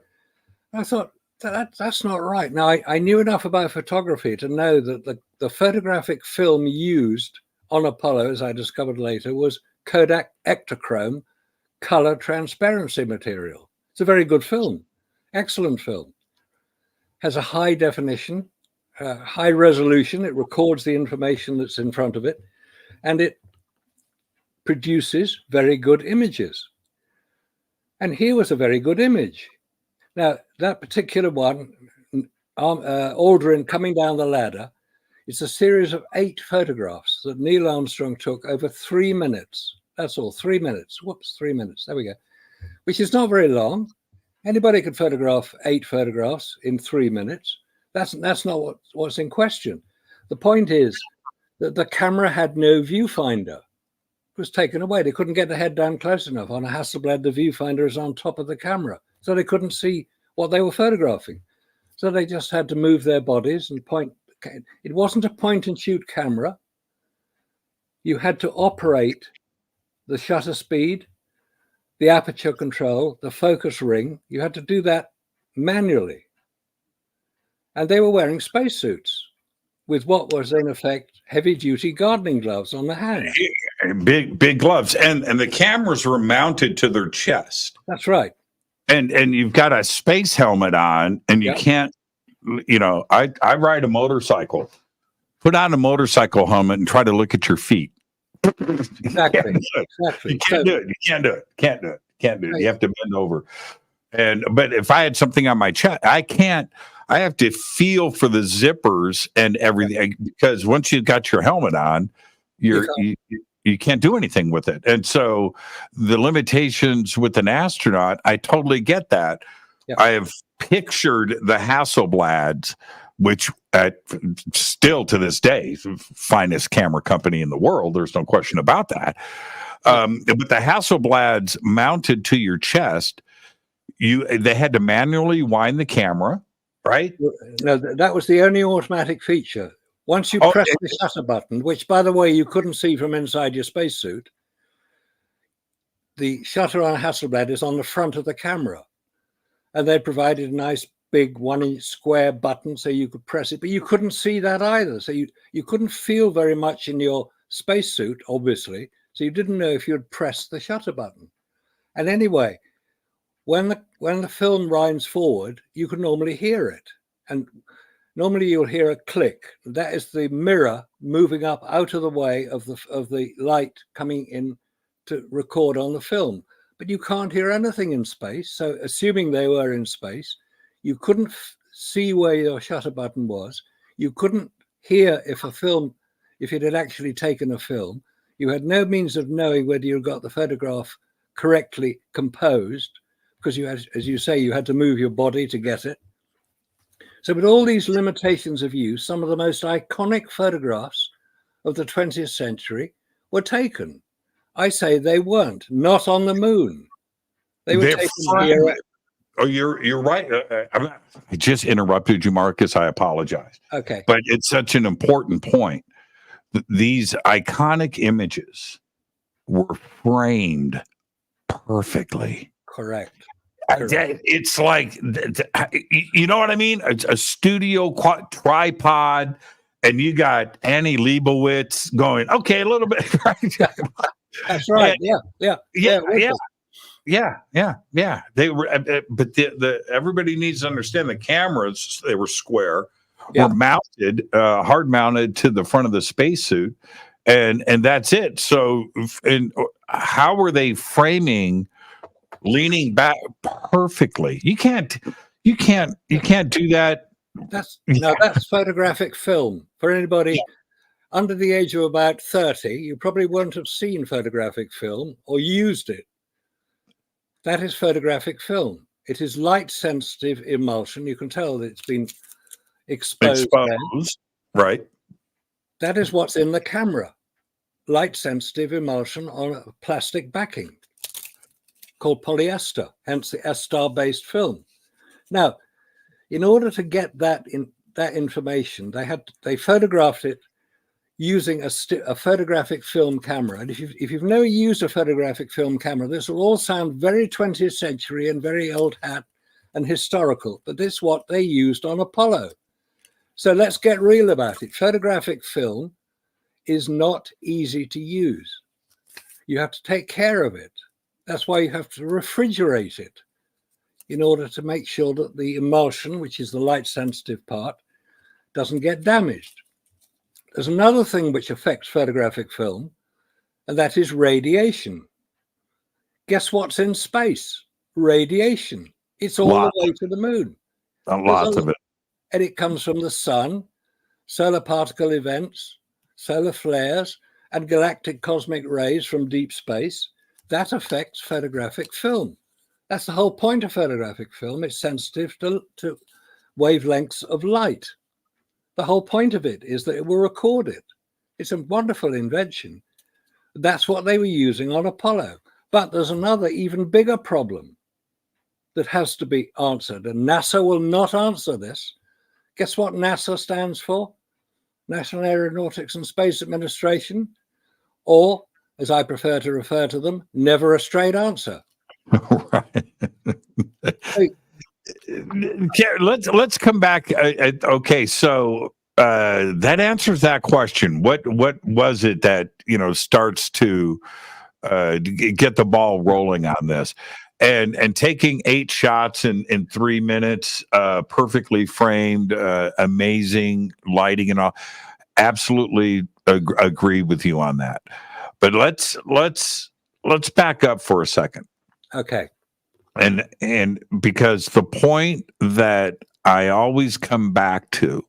I thought, that's not right. Now, I knew enough about photography to know that the photographic film used on Apollo, as I discovered later, was Kodak Ektachrome color transparency material. It's a very good film, excellent film. Has a high definition, high resolution. It records the information that's in front of it, and it produces very good images. And here was a very good image. Now, that particular one, Aldrin coming down the ladder, it's a series of 8 photographs that Neil Armstrong took over 3 minutes. That's all, 3 minutes. Whoops, 3 minutes. There we go. Which is not very long. Anybody could photograph 8 photographs in 3 minutes. That's not what's in question. The point is that the camera had no viewfinder. It was taken away. They couldn't get the head down close enough. On a Hasselblad, the viewfinder is on top of the camera, so they couldn't see what they were photographing. So they just had to move their bodies and point. It wasn't a point and shoot camera. You had to operate the shutter speed, the aperture control, the focus ring. You had to do that manually. And they were wearing spacesuits with what was in effect heavy-duty gardening gloves on the hands. Big gloves. And the cameras were mounted to their chest. That's right. And you've got a space helmet on, and you can't, I ride a motorcycle. Put on a motorcycle helmet and try to look at your feet. Exactly. You can't do it. You can't do it. Can't do it. Can't do it. You have to bend over. But if I had something on my chest, I have to feel for the zippers and everything, because once you've got your helmet on, you can't do anything with it. And so the limitations with an astronaut, I totally get that. Yeah. I have pictured the Hasselblads, which still to this day, finest camera company in the world. There's no question about that. But the Hasselblads mounted to your chest, they had to manually wind the camera, right? No, that was the only automatic feature. Once you press the shutter button, which, by the way, you couldn't see from inside your spacesuit, the shutter on a Hasselblad is on the front of the camera, and they provided a nice big 1-inch square button so you could press it, but you couldn't see that either. So you couldn't feel very much in your spacesuit, obviously, so you didn't know if you'd pressed the shutter button. And anyway, when the film winds forward, you can normally hear it, and normally you'll hear a click. That is the mirror moving up out of the way of the light coming in to record on the film. But you can't hear anything in space. So assuming they were in space, you couldn't see where your shutter button was. You couldn't hear if it had actually taken a film. You had no means of knowing whether you got the photograph correctly composed, because you had, as you say, you had to move your body to get it. So with all these limitations of use, some of the most iconic photographs of the 20th century were taken. I say they weren't, not on the moon. They were taken here. Oh, you're right. I just interrupted you, Marcus. I apologize. Okay. But it's such an important point. These iconic images were framed perfectly. Correct. It's like, you know what I mean? A studio tripod, and you got Annie Leibovitz going, okay, a little bit. That's right. Yeah. They were, but everybody needs to understand the cameras. They were square, were mounted, hard mounted to the front of the spacesuit, and that's it. So, and how were they framing, leaning back perfectly? You can't do that. That's photographic film. For anybody under the age of about 30, you probably won't have seen photographic film or used it. That is photographic film. It is light sensitive emulsion. You can tell that it's been exposed. Right. That is what's in the camera. Light sensitive emulsion on a plastic backing called polyester, hence the ester based film. Now, in order to get that information, they photographed it using a photographic film camera. And if you've never used a photographic film camera, this will all sound very 20th century and very old hat and historical, but this is what they used on Apollo. So let's get real about it. Photographic film is not easy to use. You have to take care of it. That's why you have to refrigerate it in order to make sure that the emulsion, which is the light sensitive part, doesn't get damaged. There's another thing which affects photographic film, and that is radiation. Guess what's in space? Radiation. It's all the way to the moon. Lots of it. And it comes from the sun, solar particle events, solar flares, and galactic cosmic rays from deep space. That affects photographic film. That's the whole point of photographic film. It's sensitive to wavelengths of light. The whole point of it is that it will record it. It's a wonderful invention. That's what they were using on Apollo. But there's another even bigger problem that has to be answered, and NASA will not answer this. Guess what NASA stands for? National Aeronautics and Space Administration, or, as I prefer to refer to them, never a straight answer. Let's come back. Okay, so that answers that question. What was it that starts to get the ball rolling on this? And taking 8 shots in 3 minutes, perfectly framed, amazing lighting and all. Absolutely agree with you on that. But let's back up for a second. Okay. And because the point that I always come back to,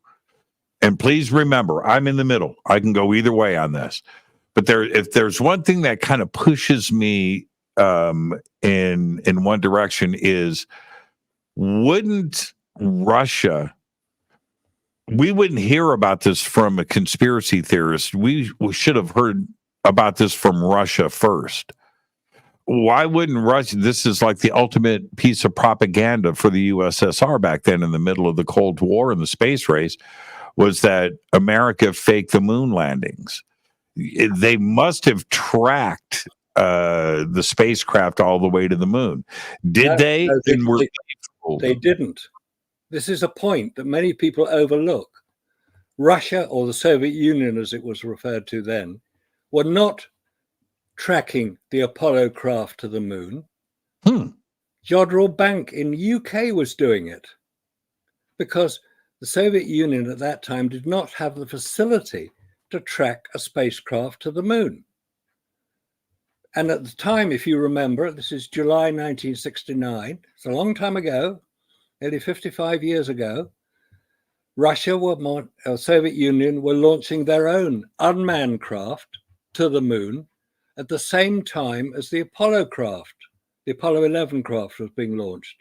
and please remember, I'm in the middle. I can go either way on this. But if there's one thing that kind of pushes me in one direction is, wouldn't Russia? We wouldn't hear about this from a conspiracy theorist. We should have heard about this from Russia first. Why wouldn't Russia? This is like the ultimate piece of propaganda for the USSR back then in the middle of the Cold War and the space race, was that America faked the moon landings. They must have tracked the spacecraft all the way to the moon. Did No, they? no, And were they didn't. This is a point that many people overlook. Russia, or the Soviet Union as it was referred to then, were not tracking the Apollo craft to the moon. Jodrell Bank in UK was doing it because the Soviet Union at that time did not have the facility to track a spacecraft to the moon. And at the time, if you remember, this is July 1969, it's a long time ago, nearly 55 years ago, Russia, Soviet Union were launching their own unmanned craft to the moon at the same time as the Apollo craft. The Apollo 11 craft was being launched.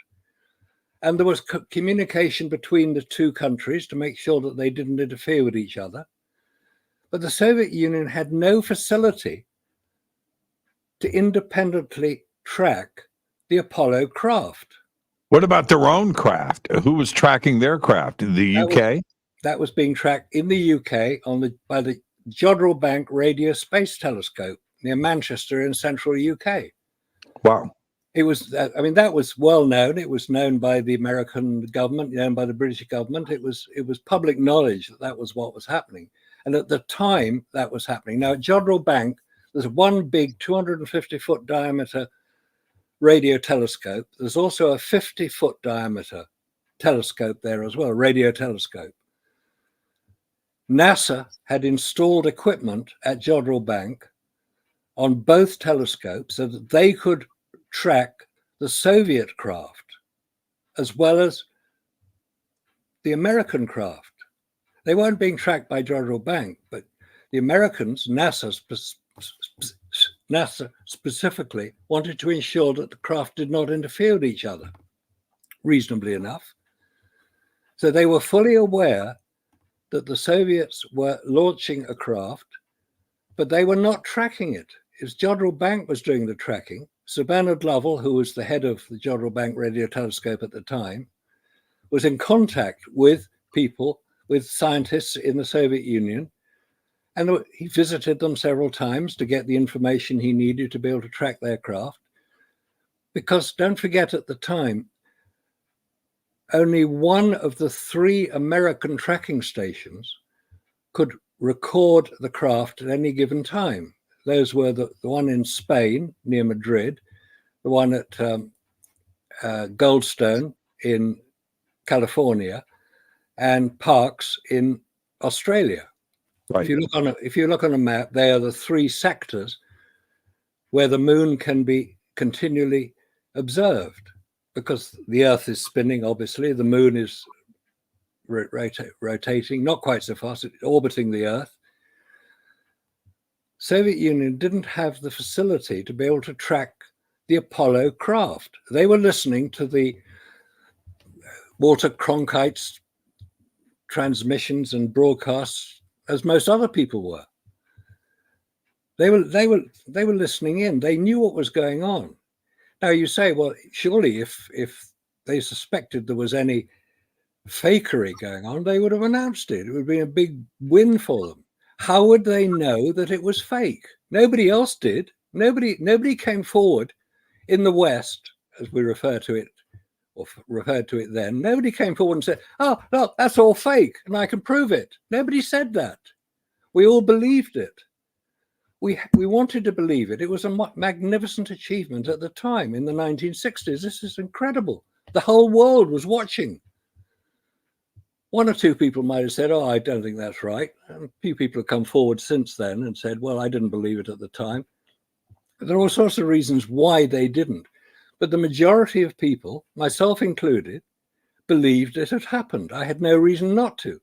And there was communication between the two countries to make sure that they didn't interfere with each other. But the Soviet Union had no facility to independently track the Apollo craft. What about their own craft? Who was tracking their craft? The UK? That was being tracked in the UK by the Jodrell Bank Radio Space Telescope near Manchester in central UK. Wow. It was, I mean, that was well known. It was known by the American government, known by the British government. It was public knowledge that that was what was happening. And at the time that was happening. Now at Jodrell Bank, there's one big 250-foot diameter radio telescope. There's also a 50-foot diameter telescope there as well, radio telescope. NASA had installed equipment at Jodrell Bank on both telescopes so that they could track the Soviet craft as well as the American craft. They weren't being tracked by Jodrell Bank, but the Americans, NASA specifically, wanted to ensure that the craft did not interfere with each other, reasonably enough. So they were fully aware that the Soviets were launching a craft, but they were not tracking it. It was Jodrell Bank was doing the tracking. Sir Bernard Lovell, who was the head of the Jodrell Bank Radio Telescope at the time, was in contact with people, with scientists in the Soviet Union, and he visited them several times to get the information he needed to be able to track their craft. Because don't forget, at the time, only one of the 3 American tracking stations could record the craft at any given time. Those were the one in Spain near Madrid, the one at Goldstone in California, and Parkes in Australia. Right. If you look on a map, they are the 3 sectors where the moon can be continually observed, because the Earth is spinning. Obviously, the moon is rotating, not quite so fast, it's orbiting the Earth. Soviet Union didn't have the facility to be able to track the Apollo craft. They were listening to the Walter Cronkite's transmissions and broadcasts as most other people were. They were listening in. They knew what was going on. Now you say, well, surely if they suspected there was any fakery going on, they would have announced it. It would have been a big win for them. How would they know that it was fake? Nobody else did. Nobody came forward in the West, as we refer to it, or referred to it then. Nobody came forward and said, oh, look, that's all fake, and I can prove it. Nobody said that. We all believed it. We wanted to believe it. It was a magnificent achievement at the time in the 1960s. This is incredible. The whole world was watching. 1 or 2 people might have said, oh, I don't think that's right. And a few people have come forward since then and said, well, I didn't believe it at the time. But there are all sorts of reasons why they didn't. But the majority of people, myself included, believed it had happened. I had no reason not to.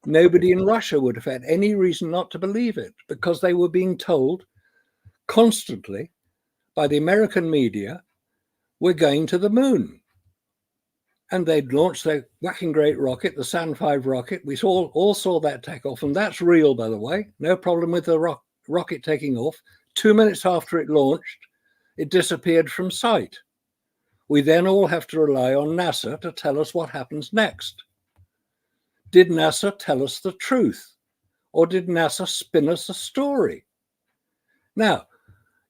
Nobody in Russia would have had any reason not to believe it, because they were being told constantly by the American media, we're going to the moon. And they'd launched their whacking great rocket, the San 5 rocket. We all saw that take off, and that's real, by the way. No problem with the rocket taking off. 2 minutes after it launched, it disappeared from sight. We then all have to rely on NASA to tell us what happens next. Did NASA tell us the truth? Or did NASA spin us a story? Now,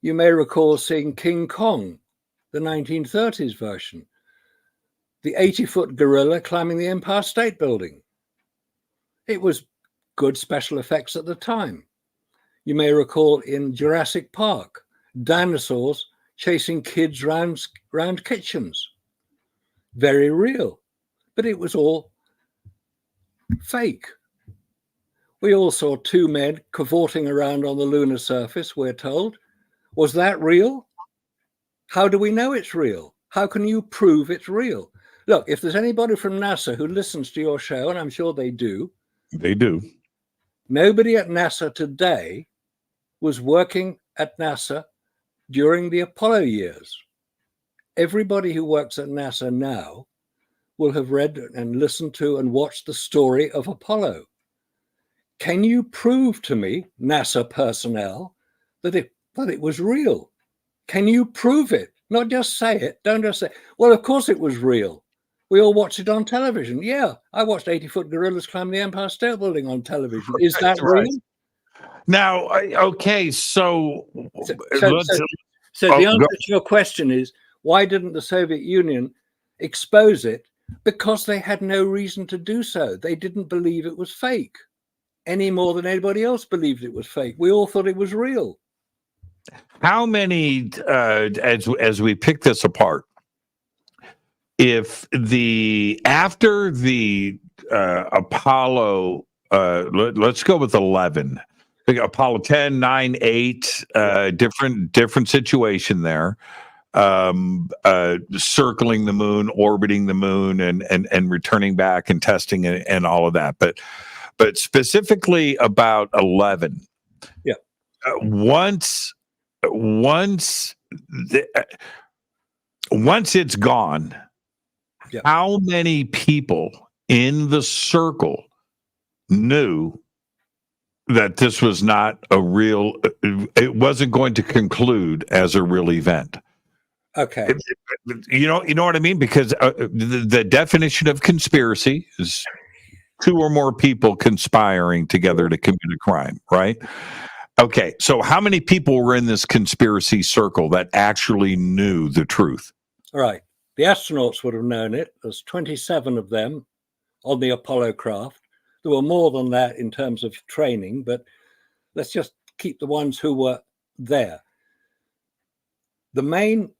You may recall seeing King Kong, the 1930s version, the 80-foot gorilla climbing the Empire State Building. It was good special effects at the time. You may recall in Jurassic Park, dinosaurs chasing kids round kitchens. Very real, but it was all fake. We all saw two men cavorting around on the lunar surface, we're told. Was that real? How do we know it's real? How can you prove it's real? Look, if there's anybody from NASA who listens to your show, and I'm sure they do. They do. Nobody at NASA today was working at NASA during the Apollo years. Everybody who works at NASA now will have read and listened to and watched the story of Apollo. Can you prove to me, NASA personnel, that it was real? Can you prove it? Not just say it. Don't just say, well, of course it was real. We all watched it on television. Yeah, I watched 80-foot gorillas climb the Empire State Building on television. Is that real? Right. Now, okay, so the answer to your question is, why didn't the Soviet Union expose it? Because they had no reason to do so. They didn't believe it was fake any more than anybody else believed it was fake. We all thought it was real. How many, as we pick this apart, if after the Apollo, let's go with 11, Apollo 10, 9, 8, different situation there, circling the moon, orbiting the moon, and returning back and testing and all of that. But specifically about 11, yeah. Once it's gone, yeah. How many people in the circle knew that this was not a real, it wasn't going to conclude as a real event? Okay. You know what I mean? Because the definition of conspiracy is two or more people conspiring together to commit a crime, right? Okay, so how many people were in this conspiracy circle that actually knew the truth? All right. The astronauts would have known it. There's 27 of them on the Apollo craft. There were more than that in terms of training, but let's just keep the ones who were there. The main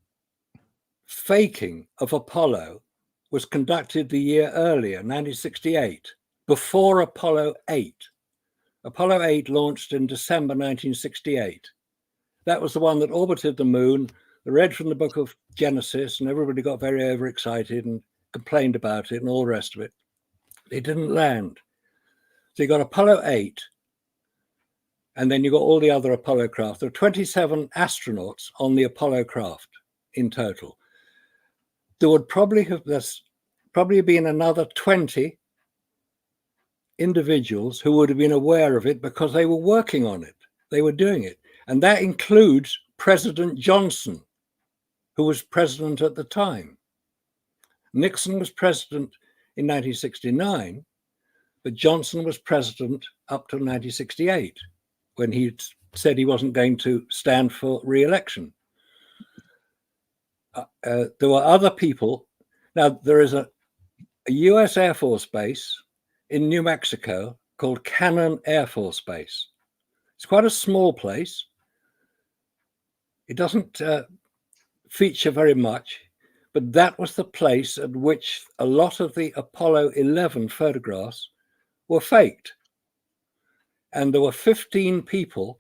faking of Apollo was conducted the year earlier, 1968, before Apollo 8. Apollo 8 launched in December 1968. That was the one that orbited the moon. I read from the book of Genesis, and everybody got very overexcited and complained about it and all the rest of it. It didn't land. So you got Apollo 8, and then you got all the other Apollo craft. There were 27 astronauts on the Apollo craft in total. There would probably been another 20 individuals who would have been aware of it because they were working on it. They were doing it. And that includes President Johnson, who was president at the time. Nixon was president in 1969, but Johnson was president up to 1968, when he said he wasn't going to stand for re-election. There were other people. Now, there is a US Air Force base in New Mexico called Cannon Air Force Base. It's quite a small place. It doesn't feature very much, but that was the place at which a lot of the Apollo 11 photographs were faked. And there were 15 people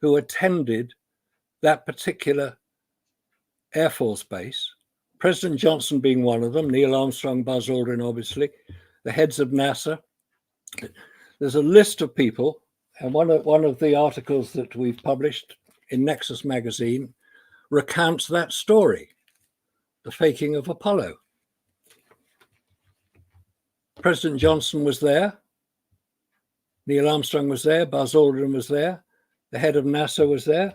who attended that particular Air Force base, President Johnson being one of them, Neil Armstrong, Buzz Aldrin, obviously, the heads of NASA. There's a list of people, and one of the articles that we've published in Nexus Magazine recounts that story, the faking of Apollo. President Johnson was there, Neil Armstrong was there, Buzz Aldrin was there, the head of NASA was there.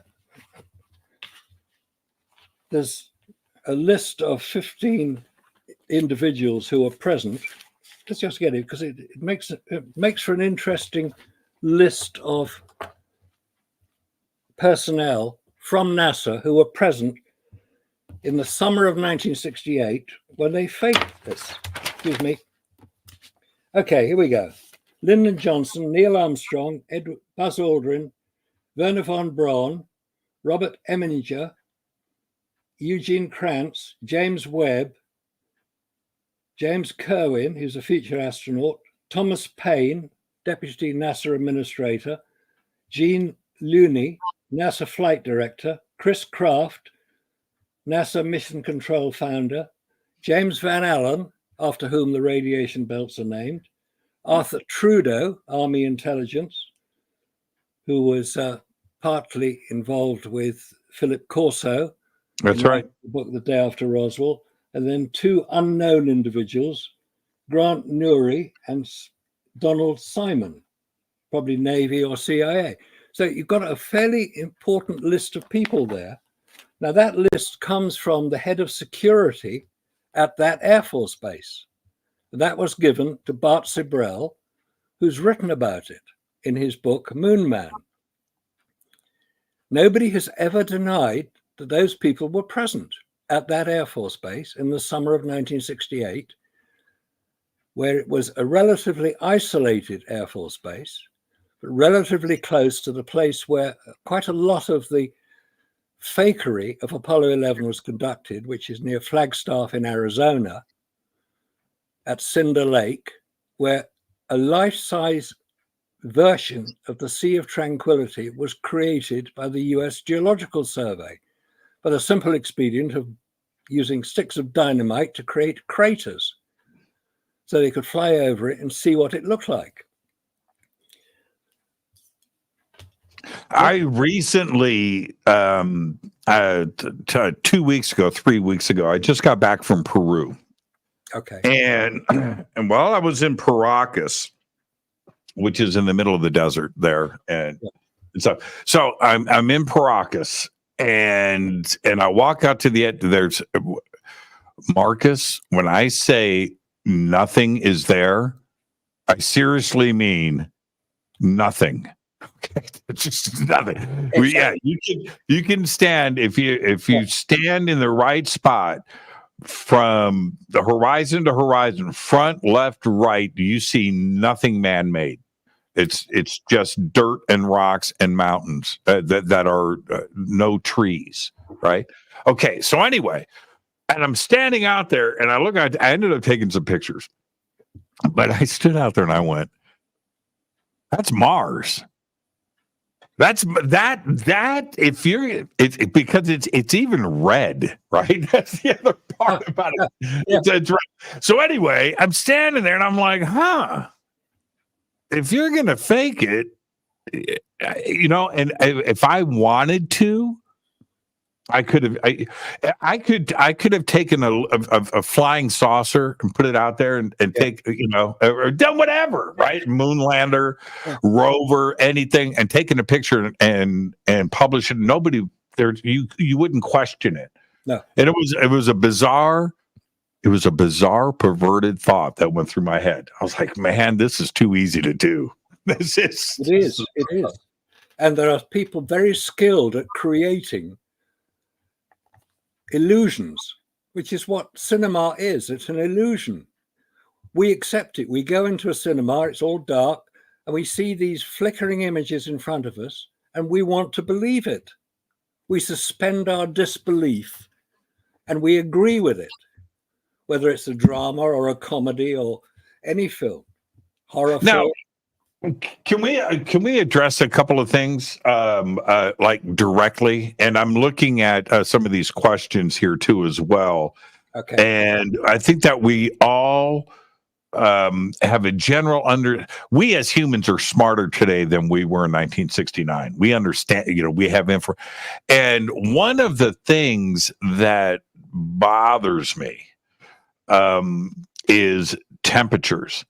There's a list of 15 individuals who are present. Let's just get it, because it makes for an interesting list of personnel from NASA who were present in the summer of 1968 when they faked this. Excuse me. Okay, here we go. Lyndon Johnson, Neil Armstrong, Buzz Aldrin, Werner von Braun, Robert Eminger, Eugene Kranz, James Webb, James Kerwin, who's a future astronaut, Thomas Paine, Deputy NASA Administrator, Gene Looney, NASA Flight Director, Chris Kraft, NASA Mission Control Founder, James Van Allen, after whom the radiation belts are named, Arthur Trudeau, Army Intelligence, who was partly involved with Philip Corso. That's right. The book The Day After Roswell. And then two unknown individuals, Grant Nuri and Donald Simon, probably Navy or CIA. So you've got a fairly important list of people there. Now that list comes from the head of security at that Air Force base. That was given to Bart Sibrel, who's written about it in his book, Moon Man. Nobody has ever denied that those people were present at that Air Force base in the summer of 1968, where it was a relatively isolated Air Force base, but relatively close to the place where quite a lot of the fakery of Apollo 11 was conducted, which is near Flagstaff in Arizona, at Cinder Lake, where a life-size version of the Sea of Tranquility was created by the US Geological Survey, but a simple expedient of using sticks of dynamite to create craters so they could fly over it and see what it looked like. I recently, 2 weeks ago, 3 weeks ago, I just got back from Peru. Okay. And while I was in Paracas, which is in the middle of the desert there, and so I'm in Paracas, and I walk out to the end. There's Marcus. When I say nothing is there, I seriously mean nothing. Okay, it's just nothing. Yeah, you can stand if you stand in the right spot from the horizon to horizon, front, left, right. You see nothing man-made. It's just dirt and rocks and mountains that are no trees, right? Okay, so anyway, and I'm standing out there, and I ended up taking some pictures, but I stood out there and I went, "That's Mars." That's that. If you're, it's because it's even red, right? That's the other part about it. Yeah. It's red. So anyway, I'm standing there and I'm like, huh. If you're going to fake it, and if I wanted to, I could have. I could have taken a flying saucer and put it out there and take or done whatever, right? Moonlander, rover, anything, and taken a picture and publish it. Nobody there. You wouldn't question it. No, and it was a bizarre. It was a bizarre, perverted thought that went through my head. I was like, man, this is too easy to do. It is. And there are people very skilled at creating illusions, which is what cinema is. It's an illusion. We accept it. We go into a cinema, it's all dark, and we see these flickering images in front of us, and we want to believe it. We suspend our disbelief, and we agree with it. Whether it's a drama or a comedy or any film, horror film. Now, can we address a couple of things like directly? And I'm looking at some of these questions here too as well. Okay. And I think that we all have a general we as humans are smarter today than we were in 1969. We understand, we have info. And one of the things that bothers me is temperatures,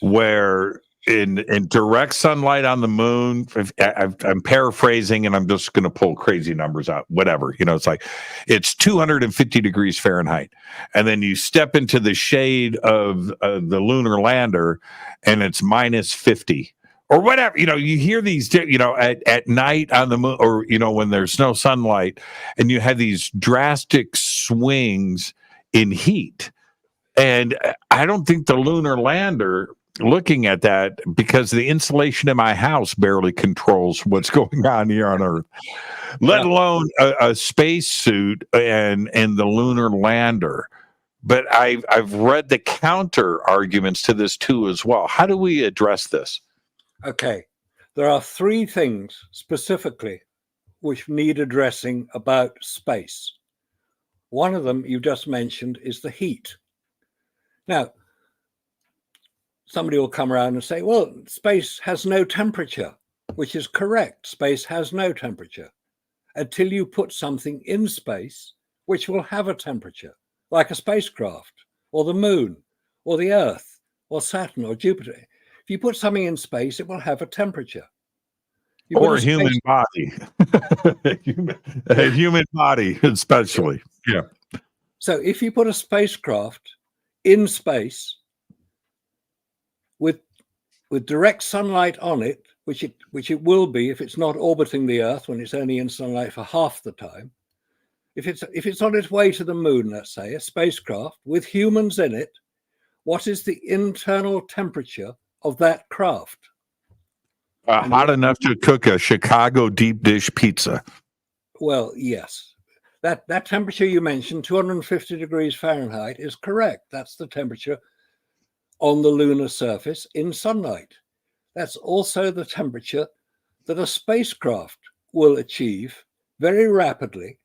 where in direct sunlight on the moon, I'm paraphrasing and I'm just going to pull crazy numbers out, whatever, it's like it's 250 degrees Fahrenheit. And then you step into the shade of the lunar lander and it's minus 50 or whatever. You hear these, at night on the moon, or, when there's no sunlight, and you have these drastic swings in heat. And I don't think the lunar lander, looking at that, because the insulation in my house barely controls what's going on here on Earth, let alone a space suit and the lunar lander. But I've read the counter arguments to this too as well. How do we address this? Okay, there are three things specifically which need addressing about space. One of them you just mentioned is the heat. Now, somebody will come around and say, well, space has no temperature, which is correct. Space has no temperature until you put something in space which will have a temperature, like a spacecraft or the moon or the Earth or Saturn or Jupiter. If you put something in space, it will have a temperature. Or a human body. a human body, especially. Yeah. So if you put a spacecraft in space with direct sunlight on it, which it will be if it's not orbiting the Earth when it's only in sunlight for half the time, if it's on its way to the moon, let's say, a spacecraft with humans in it, what is the internal temperature of that craft? Hot enough to cook a Chicago deep dish pizza. Well, yes. That temperature you mentioned, 250 degrees Fahrenheit, is correct. That's the temperature on the lunar surface in sunlight. That's also the temperature that a spacecraft will achieve very rapidly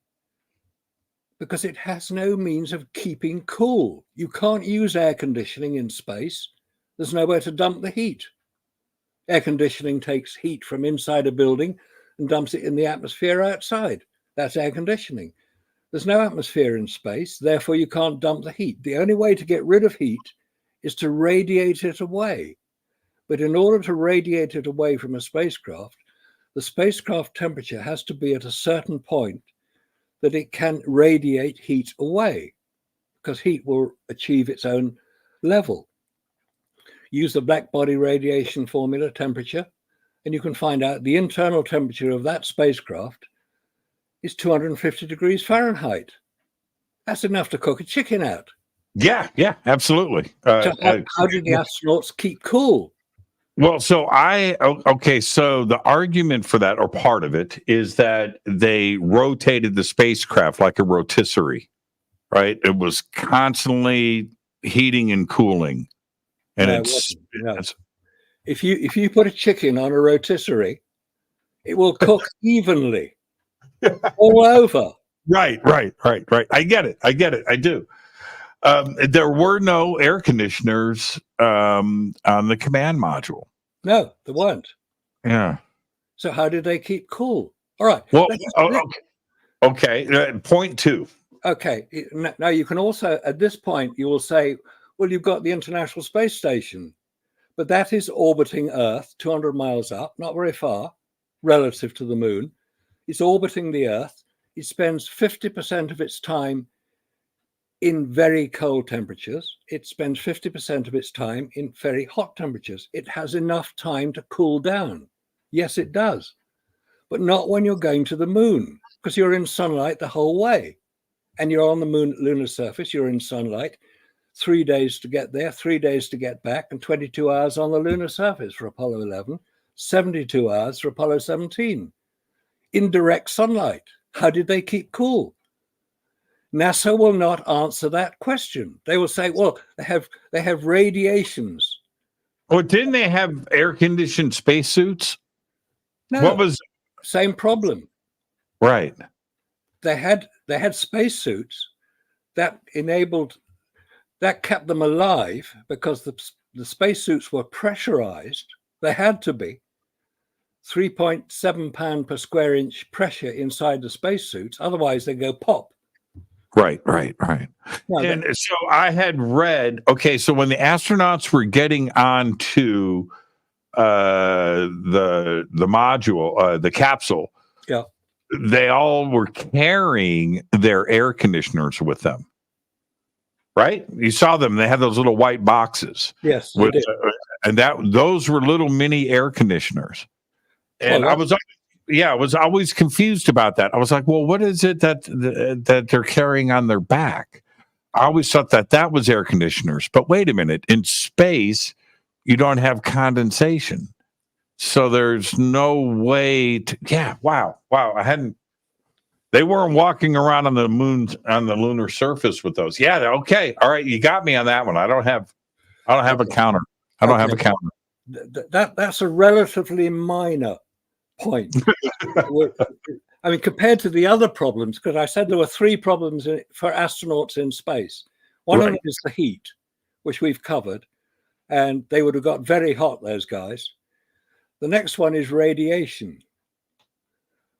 because it has no means of keeping cool. You can't use air conditioning in space. There's nowhere to dump the heat. Air conditioning takes heat from inside a building and dumps it in the atmosphere outside. That's air conditioning. There's no atmosphere in space, therefore you can't dump the heat. The only way to get rid of heat is to radiate it away. But in order to radiate it away from a spacecraft, the spacecraft temperature has to be at a certain point that it can radiate heat away, because heat will achieve its own level. Use the black body radiation formula temperature, and you can find out the internal temperature of that spacecraft is 250 degrees Fahrenheit. That's enough to cook a chicken out. Yeah, absolutely. So how do the astronauts keep cool? Well, so so the argument for that, or part of it, is that they rotated the spacecraft like a rotisserie, right? It was constantly heating and cooling. And no. If you put a chicken on a rotisserie, it will cook evenly all over. Right. I get it. I do. There were no air conditioners on the command module. No, there weren't. Yeah. So how did they keep cool? All right. Well, okay. Point two. Okay. Now you can also, at this point, you will say, well, you've got the International Space Station, but that is orbiting Earth 200 miles up, not very far relative to the moon. It's orbiting the Earth. It spends 50% of its time in very cold temperatures. It spends 50% of its time in very hot temperatures. It has enough time to cool down. Yes, it does. But not when you're going to the moon, because you're in sunlight the whole way. And you're on the lunar surface, you're in sunlight. 3 days to get there, 3 days to get back, and 22 hours on the lunar surface for Apollo 11, 72 hours for Apollo 17. In direct sunlight. How did they keep cool? NASA will not answer that question. They will say, well, they have radiations. Well, didn't they have air-conditioned spacesuits? No. What was same problem? Right. They had spacesuits that kept them alive because the spacesuits were pressurized. They had to be. 3.7 pound per square inch pressure inside the spacesuits. Otherwise, they go pop. Right. And so I had read, so when the astronauts were getting onto the module, the capsule, yeah, they all were carrying their air conditioners with them. Right? You saw them. They had those little white boxes. Yes. and those were little mini air conditioners. And I was always confused about that. I was like, well, what is it that they're carrying on their back? I always thought that was air conditioners. But wait a minute, in space, you don't have condensation. So there's no way to, wow. They weren't walking around on the moon, on the lunar surface with those. Yeah, okay. All right, you got me on that one. I don't have a counter. I don't have a counter. That's a relatively minor point. I mean, compared to the other problems, because I said there were 3 problems for astronauts in space. One of them is the heat, which we've covered, and they would have got very hot, those guys. The next one is radiation.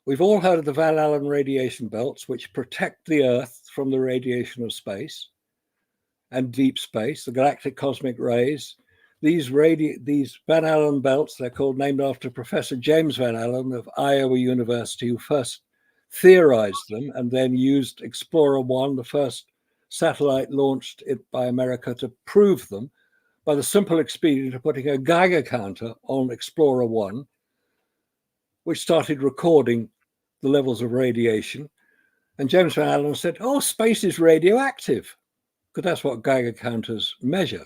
We've all heard of the Van Allen radiation belts, which protect the Earth from the radiation of space and deep space, the galactic cosmic rays. These Van Allen belts, they're named after Professor James Van Allen of Iowa University, who first theorized them and then used Explorer 1, the first satellite launched by America, to prove them by the simple expedient of putting a Geiger counter on Explorer 1, which started recording the levels of radiation. And James Van Allen said, oh, space is radioactive, because that's what Geiger counters measure,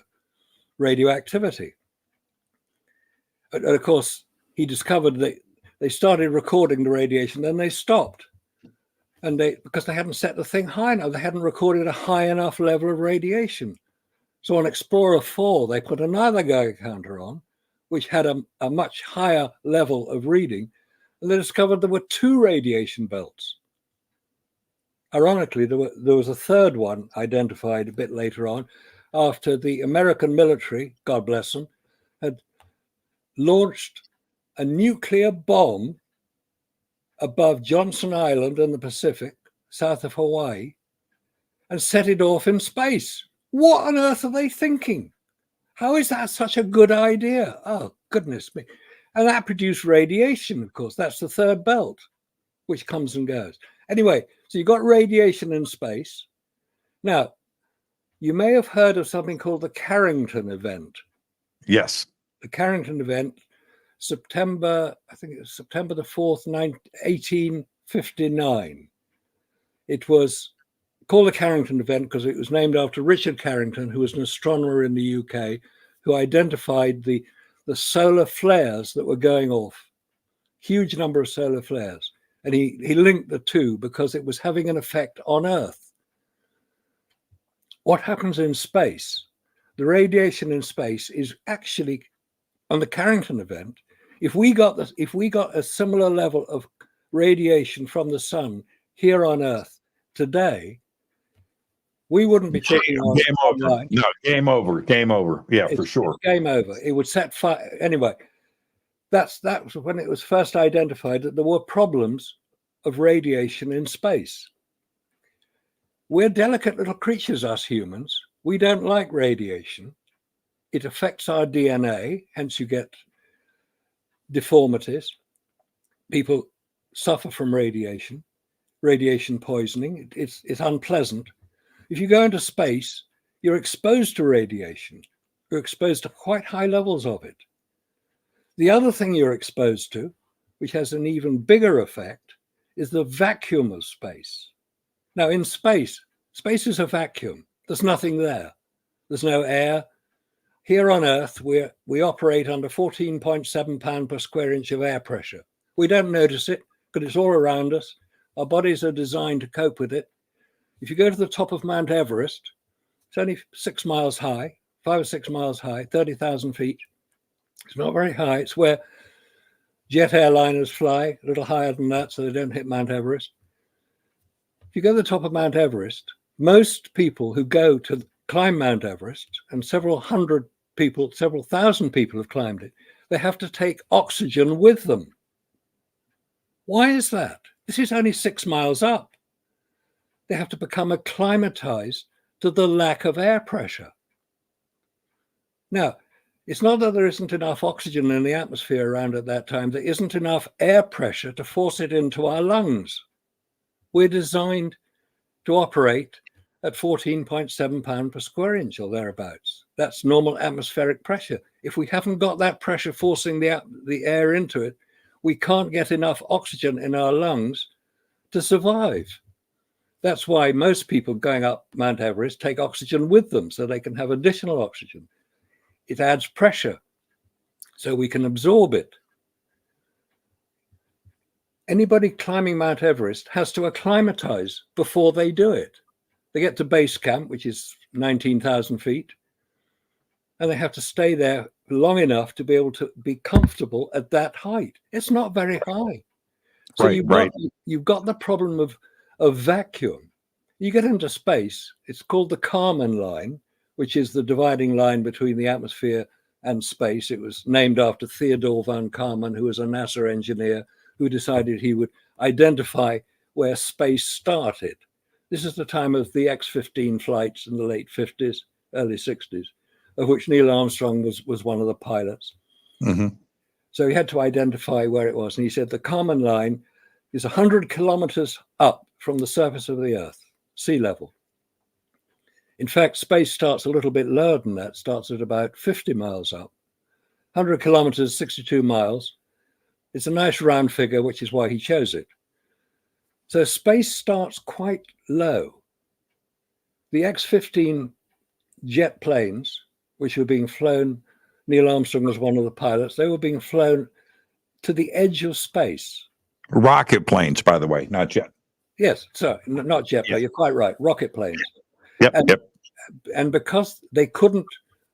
radioactivity. And of course, he discovered that they started recording the radiation, then they stopped. And because they hadn't set the thing high enough, they hadn't recorded a high enough level of radiation. So on Explorer 4, they put another Geiger counter on, which had a much higher level of reading, and they discovered there were 2 radiation belts. Ironically, there was a third one identified a bit later on, after the American military, God bless them, had launched a nuclear bomb above Johnson Island in the Pacific, south of Hawaii, and set it off in space. What on earth are they thinking? How is that such a good idea? Oh, goodness me. And that produced radiation, of course. That's the third belt, which comes and goes. Anyway, so you've got radiation in space. Now, you may have heard of something called the Carrington event. Yes. The Carrington event, September the 4th, 1859. It was called the Carrington event because it was named after Richard Carrington, who was an astronomer in the UK, who identified the solar flares that were going off, huge number of solar flares. And he linked the two because it was having an effect on Earth. What happens in space, the radiation in space is actually, on the Carrington event, if we got a similar level of radiation from the sun here on Earth today, we wouldn't be talking about game over. No, game over. Game over. Yeah, for sure. Game over. It would set fire. Anyway, that was when it was first identified that there were problems of radiation in space. We're delicate little creatures, us humans. We don't like radiation. It affects our DNA, hence you get deformities. People suffer from radiation poisoning. It's unpleasant. If you go into space, you're exposed to radiation. You're exposed to quite high levels of it. The other thing you're exposed to, which has an even bigger effect, is the vacuum of space. Now, in space is a vacuum. There's nothing there. There's no air. Here on Earth, we operate under 14.7 pounds per square inch of air pressure. We don't notice it because it's all around us. Our bodies are designed to cope with it. If you go to the top of Mount Everest, it's only 6 miles high, 5 or 6 miles high, 30,000 feet. It's not very high. It's where jet airliners fly, a little higher than that so they don't hit Mount Everest. If you go to the top of Mount Everest, most people who go to climb Mount Everest, and several thousand people have climbed it, they have to take oxygen with them. Why is that? This is only 6 miles up. They have to become acclimatized to the lack of air pressure. Now, it's not that there isn't enough oxygen in the atmosphere around at that time. There isn't enough air pressure to force it into our lungs. We're designed to operate at 14.7 pounds per square inch or thereabouts. That's normal atmospheric pressure. if we haven't got that pressure forcing the air into it, we can't get enough oxygen in our lungs to survive. That's why most people going up Mount Everest take oxygen with them so they can have additional oxygen. It adds pressure so we can absorb it. Anybody climbing Mount Everest has to acclimatize before they do it. They get to base camp, which is 19,000 feet, and they have to stay there long enough to be able to be comfortable at that height. It's not very high. So you've got the problem of vacuum. You get into space, it's called the Kármán line, which is the dividing line between the atmosphere and space. It was named after Theodore von Kármán, who was a NASA engineer who decided he would identify where space started. This is the time of the X-15 flights in the late 50s, early 60s, of which Neil Armstrong was one of the pilots. Mm-hmm. So he had to identify where it was. And he said the Kármán line is 100 kilometers up from the surface of the Earth, sea level. In fact, space starts a little bit lower than that, starts at about 50 miles up. 100 kilometers, 62 miles. It's a nice round figure, which is why he chose it. So space starts quite low. The X-15 jet planes, which were being flown, Neil Armstrong was one of the pilots, they were being flown to the edge of space. Rocket planes, by the way, not jet. Yes, sorry, not jet plane, you're quite right, rocket planes. Yep. And because they couldn't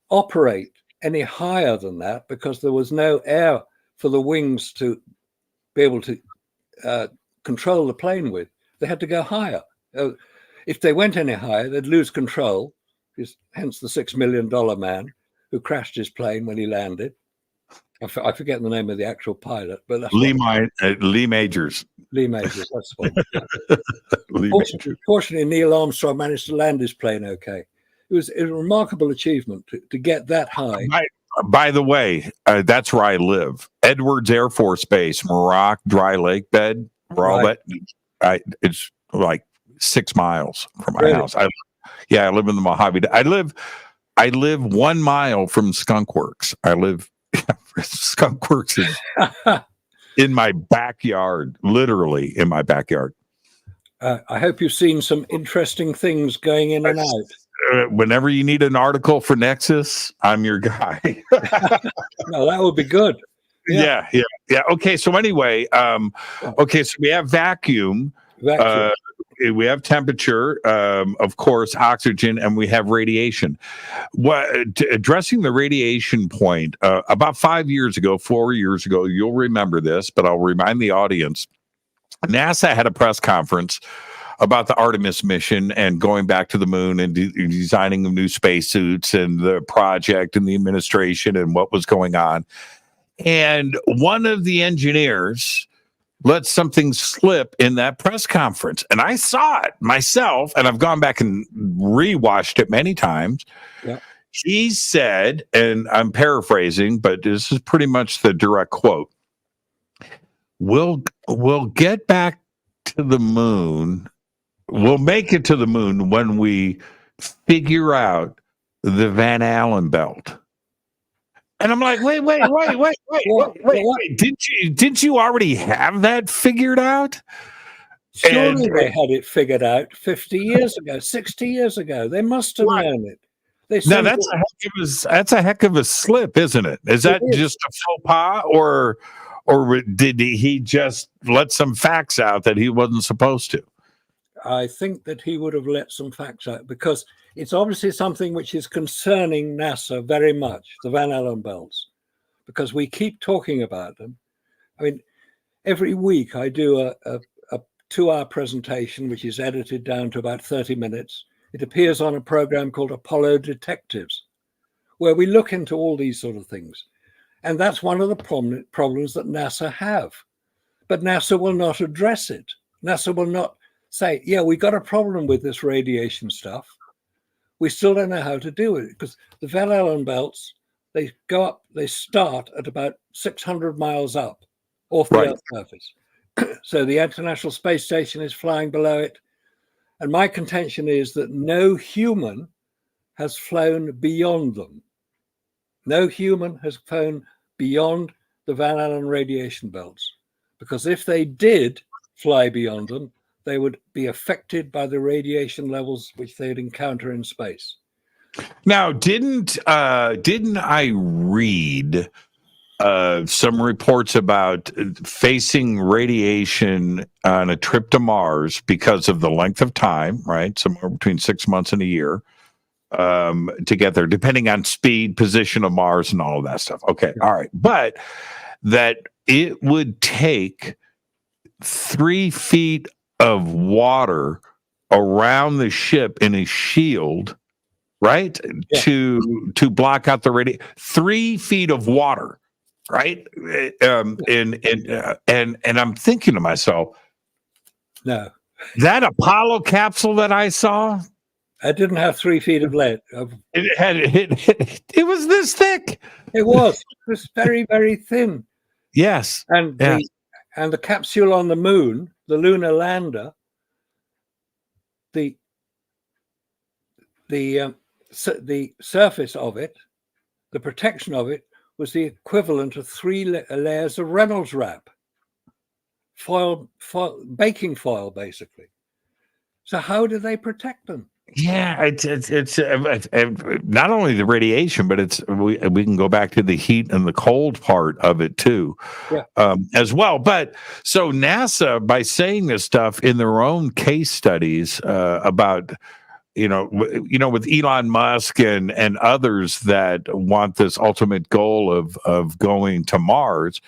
operate any higher than that, because there was no air for the wings to be able to control the plane with, they had to go higher. If they went any higher, they'd lose control, hence the $6 million man who crashed his plane when he landed. I forget the name of the actual pilot, but that's Lee Majors. Lee Majors, that's one. Fortunately, Neil Armstrong managed to land his plane okay. It was a remarkable achievement to get that high. By the way, that's where I live. Edwards Air Force Base, Muroc Dry Lake Bed. Right. It's like 6 miles from my house. I live in the Mojave. I live 1 mile from Skunk Works. Skunk Works is in my backyard, literally in my backyard. I hope you've seen some interesting things going in and out. Whenever you need an article for Nexus, I'm your guy. No, that would be good. Yeah. Okay, so anyway, so we have vacuum. We have temperature, of course, oxygen, and we have radiation. Addressing the radiation point, about 4 years ago, you'll remember this, but I'll remind the audience, NASA had a press conference about the Artemis mission and going back to the moon and designing new spacesuits and the project and the administration and what was going on. And one of the engineers let something slip in that press conference. And I saw it myself, and I've gone back and rewatched it many times. Yeah. He said, and I'm paraphrasing, but this is pretty much the direct quote, We'll get back to the moon. We'll make it to the moon when we figure out the Van Allen belt. And I'm like, wait. Didn't you already have that figured out? Surely they had it figured out 50 years ago, 60 years ago. They must have known it. Now that's a heck of a slip, isn't it? Is that just a faux pas, or did he just let some facts out that he wasn't supposed to? I think that he would have let some facts out because it's obviously something which is concerning NASA very much, the Van Allen belts, because we keep talking about them. I mean, every week I do a 2-hour presentation, which is edited down to about 30 minutes. It appears on a program called Apollo Detectives, where we look into all these sort of things. And that's one of the problems that NASA have. But NASA will not address it. NASA will not say, yeah, we got a problem with this radiation stuff. We still don't know how to do it because the Van Allen belts, they go up, they start at about 600 miles up off the Earth's surface. So the International Space Station is flying below it. And my contention is that no human has flown beyond them. No human has flown beyond the Van Allen radiation belts, because if they did fly beyond them, they would be affected by the radiation levels which they'd encounter in space. Now, didn't I read some reports about facing radiation on a trip to Mars because of the length of time, right? Somewhere between 6 months and a year to get there, depending on speed, position of Mars, and all of that stuff. Okay, all right. But that it would take 3 feet of water around the ship in a shield, right? Yeah. To block out the radiation. 3 feet of water, right? And I'm thinking to myself, No, that Apollo capsule that I saw, I didn't have 3 feet of lead. it was this thick. It was very, very thin. Yes. And yes. the capsule on the moon, the lunar lander, the surface of it, the protection of it, was the equivalent of 3 layers of Reynolds wrap, foil, baking foil, basically. So how do they protect them? Yeah, it's not only the radiation, but we can go back to the heat and the cold part of it too, as well. But so NASA, by saying this stuff in their own case studies about, with Elon Musk and others that want this ultimate goal of going to Mars,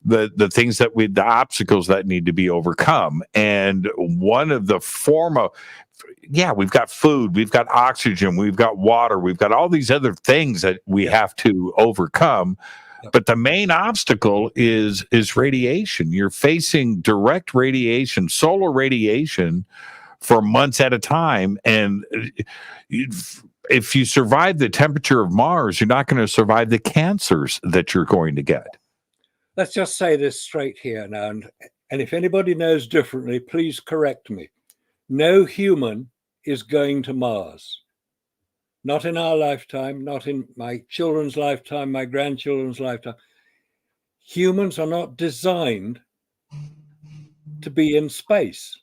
the things the obstacles that need to be overcome, and one of the we've got food, we've got oxygen, we've got water, we've got all these other things that we have to overcome. But the main obstacle is radiation. You're facing direct radiation, solar radiation, for months at a time. And if you survive the temperature of Mars, you're not going to survive the cancers that you're going to get. Let's just say this straight here now. And if anybody knows differently, please correct me. No human is going to Mars. Not in our lifetime, not in my children's lifetime, my grandchildren's lifetime. Humans are not designed to be in space.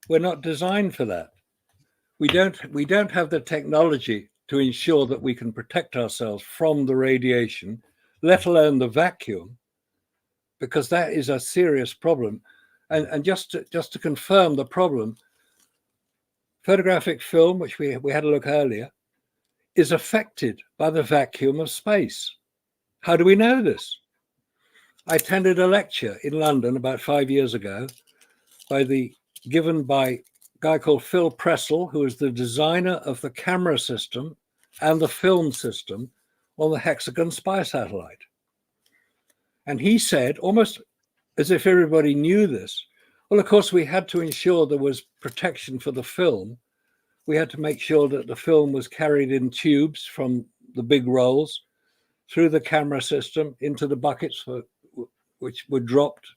We're not designed for that. We don't have the technology to ensure that we can protect ourselves from the radiation, let alone the vacuum, because that is a serious problem. And just to confirm the problem, photographic film, which we had a look earlier, is affected by the vacuum of space. How do we know this? I attended a lecture in London about 5 years ago given by a guy called Phil Pressel, who is the designer of the camera system and the film system on the Hexagon spy satellite. And he said, almost as if everybody knew this, well, of course, we had to ensure there was protection for the film. We had to make sure that the film was carried in tubes from the big rolls through the camera system into the buckets which were dropped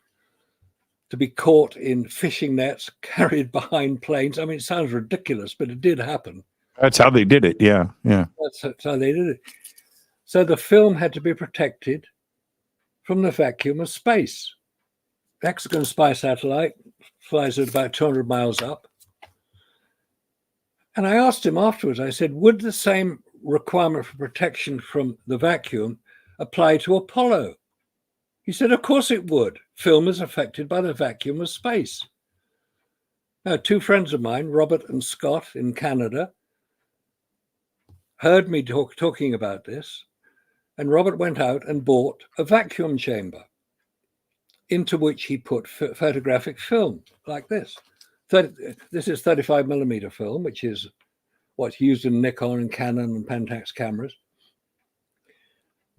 to be caught in fishing nets carried behind planes. I mean, it sounds ridiculous, but it did happen. That's how they did it. Yeah. That's how they did it. So the film had to be protected from the vacuum of space. The Hexagon spy satellite flies at about 200 miles up. And I asked him afterwards, I said, would the same requirement for protection from the vacuum apply to Apollo? He said, of course it would. Film is affected by the vacuum of space. Now, 2 friends of mine, Robert and Scott in Canada, heard me talking about this, and Robert went out and bought a vacuum chamber into which he put photographic film like this. This is 35 millimeter film, which is what's used in Nikon and Canon and Pentax cameras.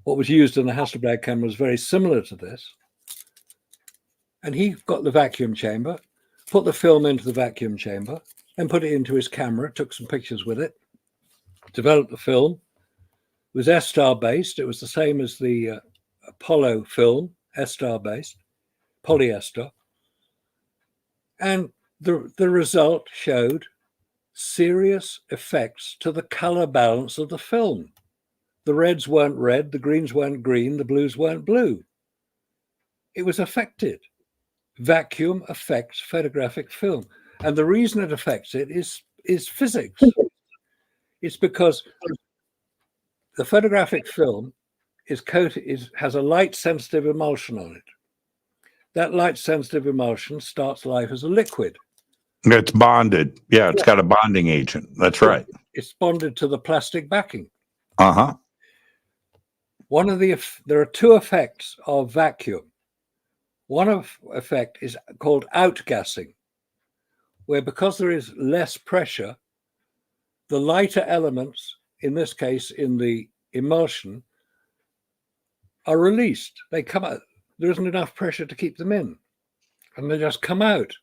What was used in the Hasselblad camera was very similar to this. And he got the vacuum chamber, put the film into the vacuum chamber, and put it into his camera, took some pictures with it, developed the film. It was S-star based. It was the same as the Apollo film, S-star based, polyester. And the result showed serious effects to the color balance of the film. The reds weren't red, the greens weren't green, the blues weren't blue. It was affected. Vacuum affects photographic film. And the reason it affects it is physics. It's because the photographic film has a light-sensitive emulsion on it. That light-sensitive emulsion starts life as a liquid. It's bonded. Yeah, it's got a bonding agent. That's right. It's bonded to the plastic backing. Uh-huh. There are two effects of vacuum. One effect is called outgassing, where because there is less pressure, the lighter elements, in this case in the emulsion, are released. They come out. There isn't enough pressure to keep them in, and they just come out.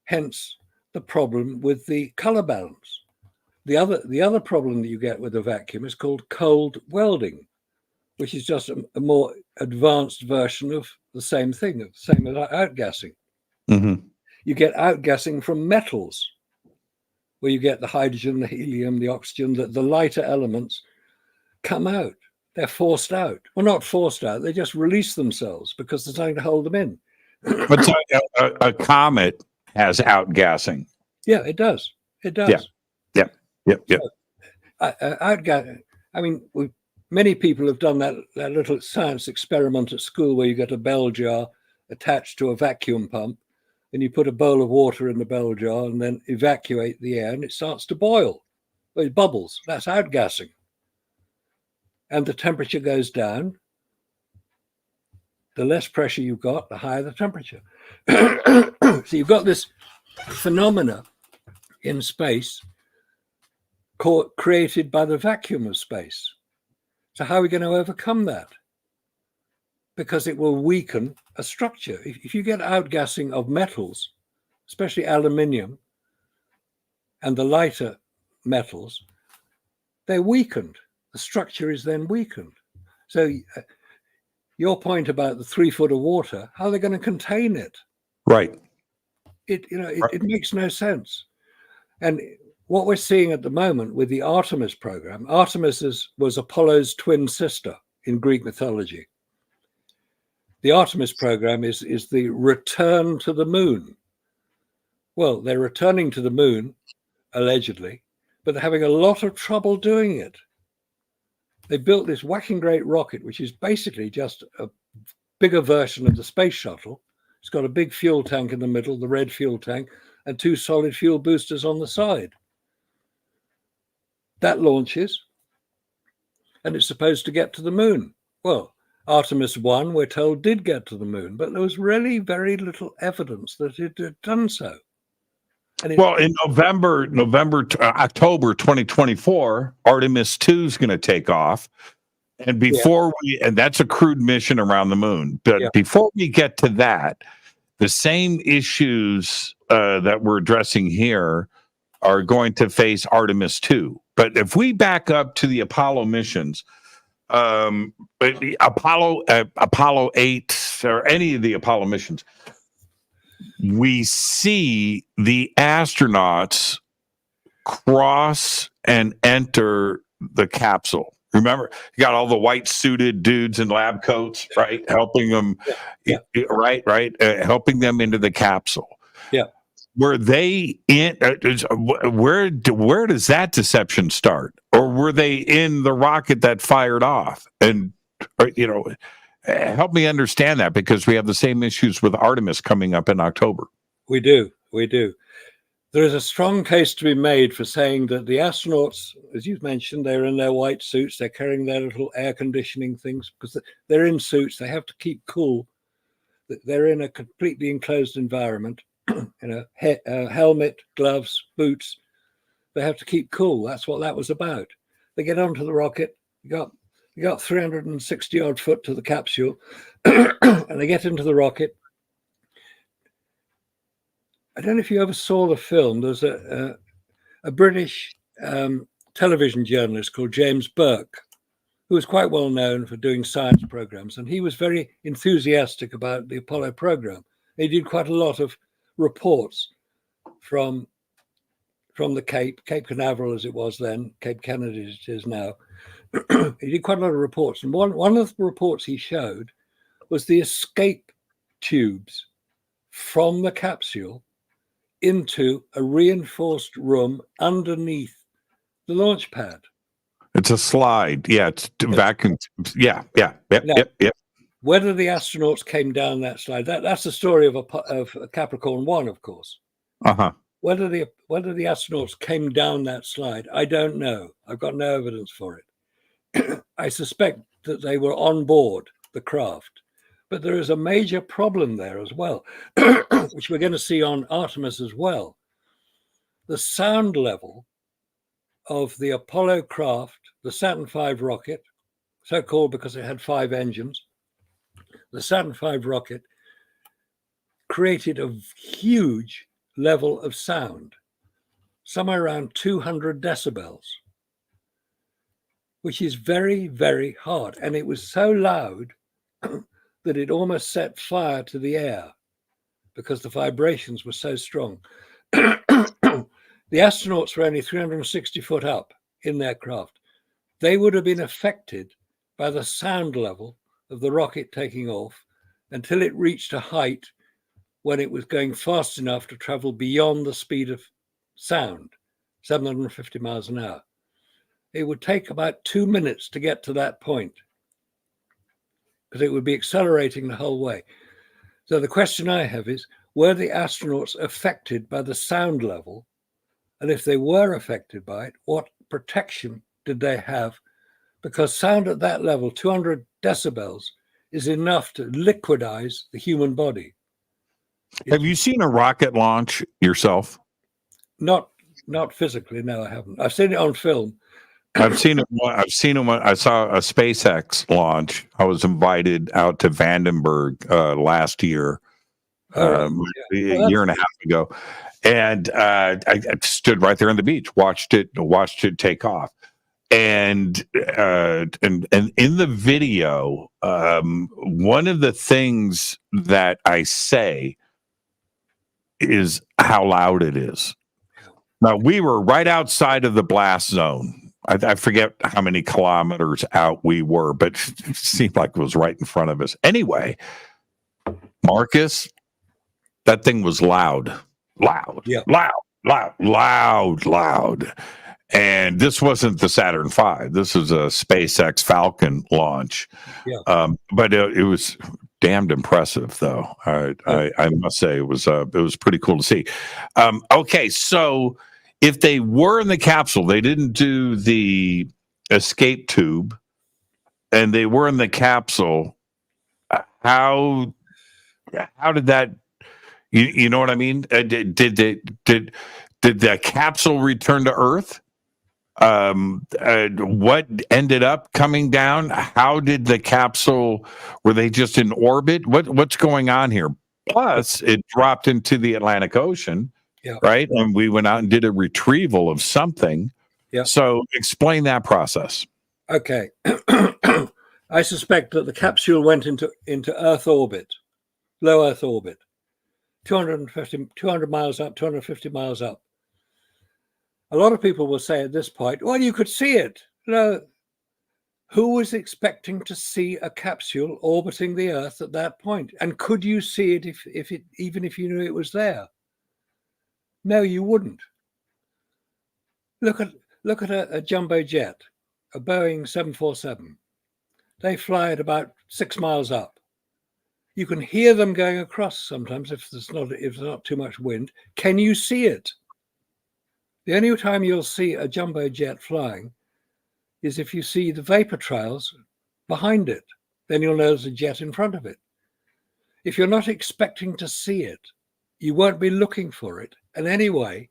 Hence the problem with the color balance. The other problem that you get with a vacuum is called cold welding, which is just a more advanced version of the same thing, same as outgassing. Mm-hmm. You get outgassing from metals, where you get the hydrogen, the helium, the oxygen, the lighter elements come out. They're forced out. Well, not forced out. They just release themselves because there's nothing to hold them in. But so, a comet has outgassing. Yeah, it does. It does. Yeah. Outgassing. I mean, many people have done that little science experiment at school where you get a bell jar attached to a vacuum pump, and you put a bowl of water in the bell jar and then evacuate the air, and it starts to boil. Well, it bubbles. That's outgassing. And the temperature goes down. The less pressure you've got, the higher the temperature. So you've got this phenomena in space created by the vacuum of space. So how are we going to overcome that? Because it will weaken a structure. If you get outgassing of metals, especially aluminium and the lighter metals, they're weakened. The structure is then weakened. So your point about the 3 foot of water, how are they going to contain it? Right. It makes no sense. And what we're seeing at the moment with the Artemis program, Artemis was Apollo's twin sister in Greek mythology. The Artemis program is the return to the moon. Well, they're returning to the moon, allegedly, but they're having a lot of trouble doing it. They built this whacking great rocket, which is basically just a bigger version of the space shuttle. It's got a big fuel tank in the middle, the red fuel tank, and 2 solid fuel boosters on the side. That launches, and it's supposed to get to the moon. Well, Artemis 1, we're told, did get to the moon, but there was really very little evidence that it had done so. Well, in October 2024, Artemis 2 is going to take off. And and that's a crewed mission around the moon. But before we get to that, the same issues that we're addressing here are going to face Artemis 2. But if we back up to the Apollo missions, Apollo 8 or any of the Apollo missions, we see the astronauts cross and enter the capsule. Remember, you got all the white suited dudes in lab coats, right? Helping them, right? Helping them into the capsule. Yeah. Were they in? Where does that deception start? Or were they in the rocket that fired off? And help me understand that, because we have the same issues with Artemis coming up in October. We do. There is a strong case to be made for saying that the astronauts, as you've mentioned, they're in their white suits, they're carrying their little air conditioning things because they're in suits, they have to keep cool. They're in a completely enclosed environment, helmet, gloves, boots. They have to keep cool. That's what that was about. They get onto the rocket, you got 360 odd foot to the capsule, and they get into the rocket. I don't know if you ever saw the film. There's a British television journalist called James Burke, who was quite well known for doing science programs, and he was very enthusiastic about the Apollo program. He did quite a lot of reports from the Cape Canaveral as it was then, Cape Kennedy as it is now. He did quite a lot of reports, and one of the reports he showed was the escape tubes from the capsule into a reinforced room underneath the launch pad. It's a slide. Yeah, it's vacuum. Yeah. Yep. Whether the astronauts came down that slide, that's the story of Capricorn 1, of course. Uh-huh. Whether the astronauts came down that slide, I don't know. I've got no evidence for it. I suspect that they were on board the craft. But there is a major problem there as well, which we're going to see on Artemis as well. The sound level of the Apollo craft, the Saturn V rocket, so called because it had 5 engines, the Saturn V rocket created a huge level of sound, somewhere around 200 decibels, which is very, very hard. And it was so loud that it almost set fire to the air because the vibrations were so strong. The astronauts were only 360 foot up in their craft. They would have been affected by the sound level of the rocket taking off until it reached a height when it was going fast enough to travel beyond the speed of sound, 750 miles an hour. It would take about 2 minutes to get to that point, because it would be accelerating the whole way. So the question I have is, were the astronauts affected by the sound level? And if they were affected by it, what protection did they have? Because sound at that level, 200 decibels, is enough to liquidize the human body. Have you seen a rocket launch yourself? Not physically, no, I haven't. I've seen it on film. I've seen it. I saw a SpaceX launch. I was invited out to Vandenberg last year, a year and a half ago, and I stood right there on the beach, watched it take off, and in the video, one of the things that I say is how loud it is. Now, we were right outside of the blast zone. I forget how many kilometers out we were, but it seemed like it was right in front of us. Anyway, Marcus, that thing was loud. Yeah. Loud. And this wasn't the Saturn V. This was a SpaceX Falcon launch. Yeah. But it was damned impressive, though. I must say it was pretty cool to see. Okay, so if they were in the capsule, they didn't do the escape tube, and they were in the capsule, how did that? You know what I mean? Did the capsule return to Earth? What ended up coming down? How did the capsule? Were they just in orbit? What's going on here? Plus, it dropped into the Atlantic Ocean, right? And we went out and did a retrieval of something. Yeah. So, explain that process. Okay. I suspect that the capsule went into Earth orbit, low Earth orbit, 200 miles up, 250 miles up. A lot of people will say at this point, well, you could see it. No. Who was expecting to see a capsule orbiting the Earth at that point? And could you see it even if you knew it was there? No, you wouldn't. Look at a jumbo jet, a Boeing 747. They fly at about 6 miles up. You can hear them going across sometimes if there's not too much wind. Can you see it? The only time you'll see a jumbo jet flying is if you see the vapor trails behind it. Then you'll know there's a jet in front of it. If you're not expecting to see it, you won't be looking for it. And anyway,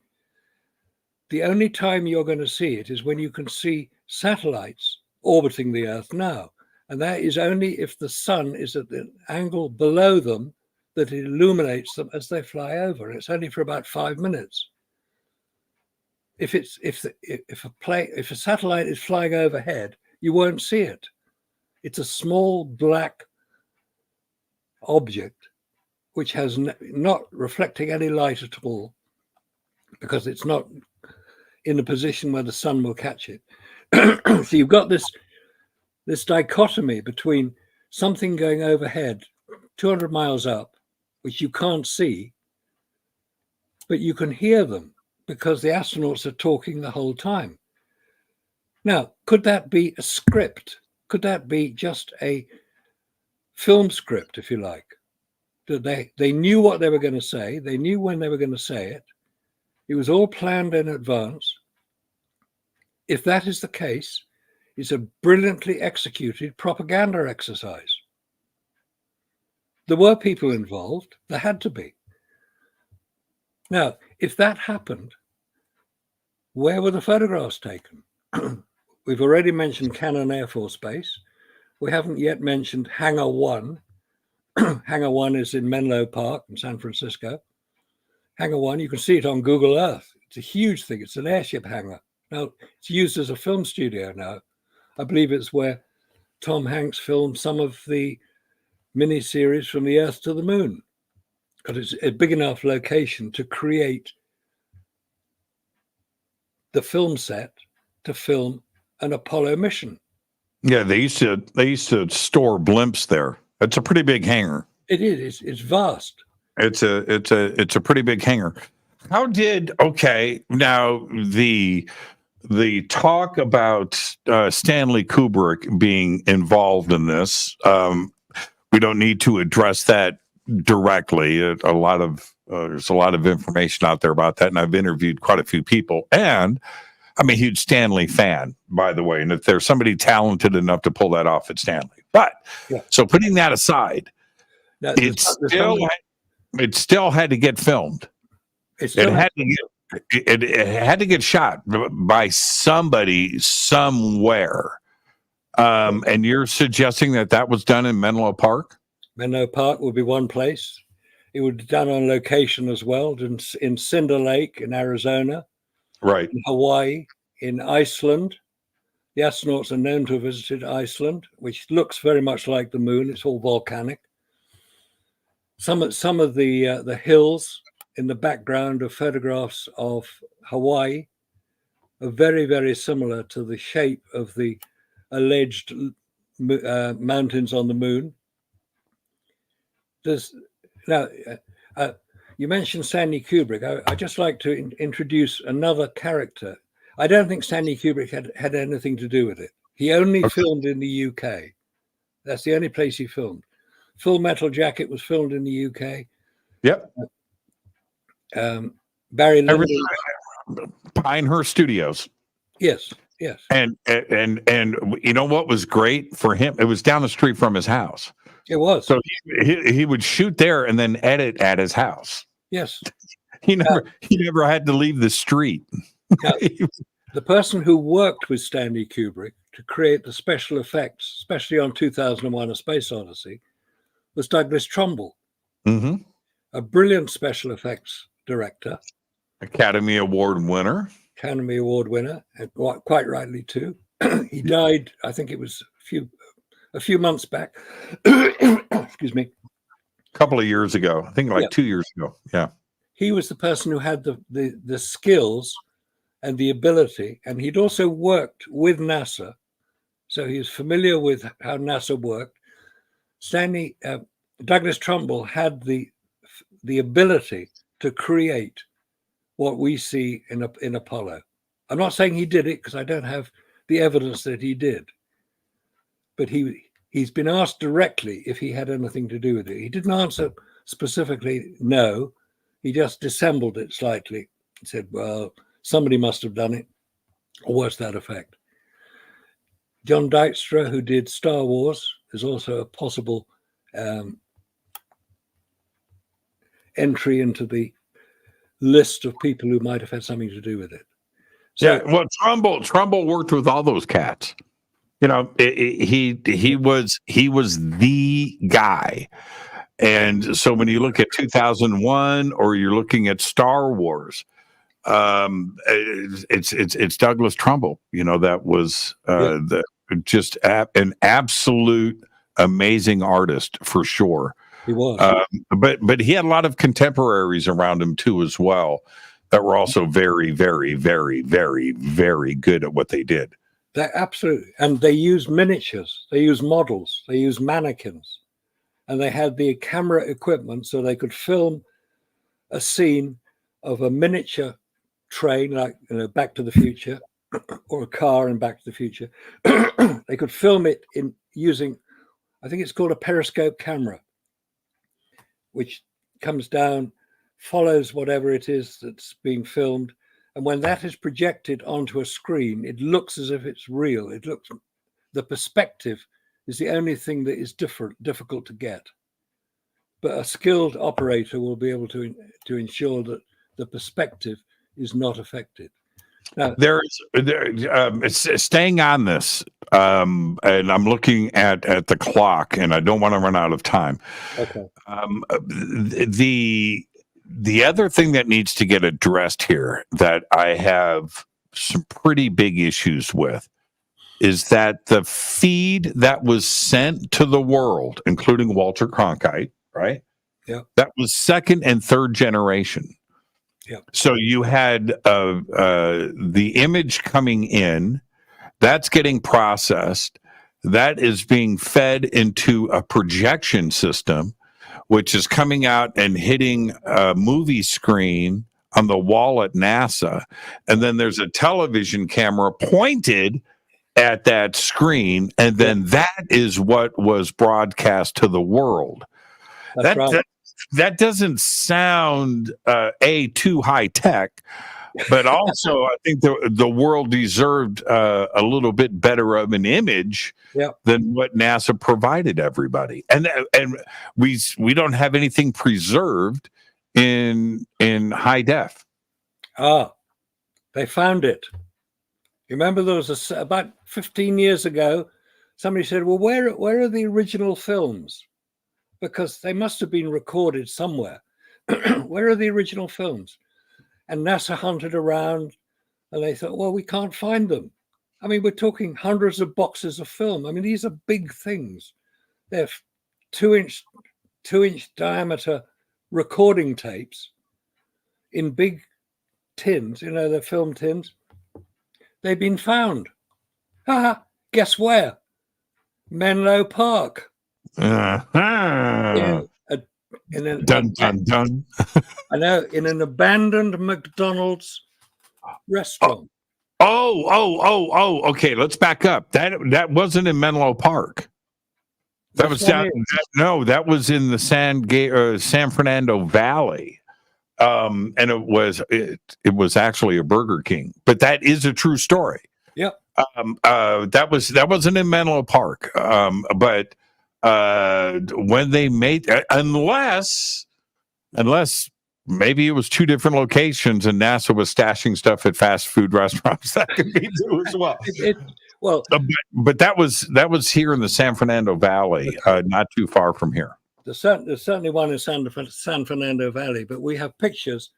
the only time you're going to see it is when you can see satellites orbiting the Earth now. And that is only if the sun is at the angle below them that it illuminates them as they fly over. And it's only for about 5 minutes. If a satellite is flying overhead, you won't see it. It's a small black object which has not reflecting any light at all, because it's not in a position where the sun will catch it. So you've got this this dichotomy between something going overhead 200 miles up, which you can't see, but you can hear them because the astronauts are talking the whole time. Now, could that be a script? Could that be just a film script, if you like? That they knew what they were going to say. They knew when they were going to say it. It was all planned in advance. If that is the case, it's a brilliantly executed propaganda exercise. There were people involved. There had to be. Now, if that happened, where were the photographs taken? We've already mentioned Cannon Air Force Base. We haven't yet mentioned Hangar 1. Hangar 1 is in Menlo Park in San Francisco. Hangar 1, you can see it on Google Earth. It's a huge thing. It's an airship hangar. Now, it's used as a film studio now. I believe it's where Tom Hanks filmed some of the miniseries From the Earth to the Moon, because it's a big enough location to create the film set to film an Apollo mission. Yeah, they used to store blimps there. It's a pretty big hangar. It is. It's vast. It's a pretty big hangar. Now the talk about Stanley Kubrick being involved in this, we don't need to address that directly. There's a lot of information out there about that, and I've interviewed quite a few people. And I'm a huge Stanley fan, by the way. And if there's somebody talented enough to pull that off, it's Stanley. But so putting that aside, Now, it still had to get filmed. It had to get shot by somebody somewhere. And you're suggesting that was done in Menlo Park? Menlo Park would be one place. It would be done on location as well, in Cinder Lake in Arizona, right? In Hawaii, in Iceland. The astronauts are known to have visited Iceland, which looks very much like the moon. It's all volcanic. Some of the hills in the background of photographs of Hawaii are very, very similar to the shape of the alleged mountains on the moon. You mentioned Stanley Kubrick. I just like to introduce another character. I don't think Stanley Kubrick had anything to do with it. He only filmed in the UK. That's the only place he filmed. Full Metal Jacket was filmed in the UK. Yep. Barry Lyndon. Pinehurst Studios. Yes. And you know what was great for him? It was down the street from his house. It was. So he would shoot there and then edit at his house. Yes. He never had to leave the street. The person who worked with Stanley Kubrick to create the special effects, especially on 2001: A Space Odyssey, was Douglas Trumbull, a brilliant special effects director. Academy Award winner, and quite rightly too. He died, I think it was a few months back. Excuse me. A couple of years ago. I think 2 years ago. Yeah. He was the person who had the skills and the ability, and he'd also worked with NASA, so he was familiar with how NASA worked. Douglas Trumbull had the ability to create what we see in Apollo. I'm not saying he did it because I don't have the evidence that he did, but he's been asked directly if he had anything to do with it. He didn't answer specifically no. He just dissembled it slightly. He said, well, somebody must have done it, or worse, that effect. John Dykstra, who did Star Wars, is also a possible entry into the list of people who might have had something to do with it. So, well, Trumbull worked with all those cats. You know, he was the guy. And so when you look at 2001 or you're looking at Star Wars, it's Douglas Trumbull. You know, that was an absolute amazing artist for sure. He was, but he had a lot of contemporaries around him too as well that were also very, very, very, very, very good at what they did. They absolutely, and they use miniatures, they use models, they use mannequins, and they had the camera equipment so they could film a scene of a miniature train, like Back to the Future, or a car in Back to the Future. They could film it in using, I think it's called a periscope camera, which comes down, follows whatever it is that's being filmed. And when that is projected onto a screen, it looks as if it's real. The perspective is the only thing that is difficult to get. But a skilled operator will be able to ensure that the perspective is not affected. Now, it's staying on this, and I'm looking at the clock, and I don't want to run out of time. Okay. The other thing that needs to get addressed here that I have some pretty big issues with is that the feed that was sent to the world, including Walter Cronkite, right? Yeah. That was second and third generation. Yeah. So you had the image coming in, that's getting processed, that is being fed into a projection system, which is coming out and hitting a movie screen on the wall at NASA. And then there's a television camera pointed at that screen. And then that is what was broadcast to the world. That's right. That doesn't sound, too high tech, but also I think the world deserved a little bit better of an image than what NASA provided everybody. And we don't have anything preserved in high def. They found it. You remember there was about 15 years ago, somebody said, well, where are the original films? Because they must have been recorded somewhere. Where are the original films? And NASA hunted around and they thought, well, we can't find them. I mean, we're talking hundreds of boxes of film. I mean, these are big things. They're 2-inch diameter recording tapes in big tins, they're film tins. They've been found. Guess where? Menlo Park. Uh-huh. Dun, dun, dun. I know, in an abandoned McDonald's restaurant. Okay. Let's back up. That wasn't in Menlo Park. That was down. That was in the San Fernando Valley, and it was actually a Burger King. But that is a true story. Yep. That wasn't in Menlo Park. But when they made, unless maybe it was two different locations and NASA was stashing stuff at fast food restaurants, that could be true as well. But that was here in the San Fernando Valley, not too far from here. There's certainly one in San Fernando Valley, but we have pictures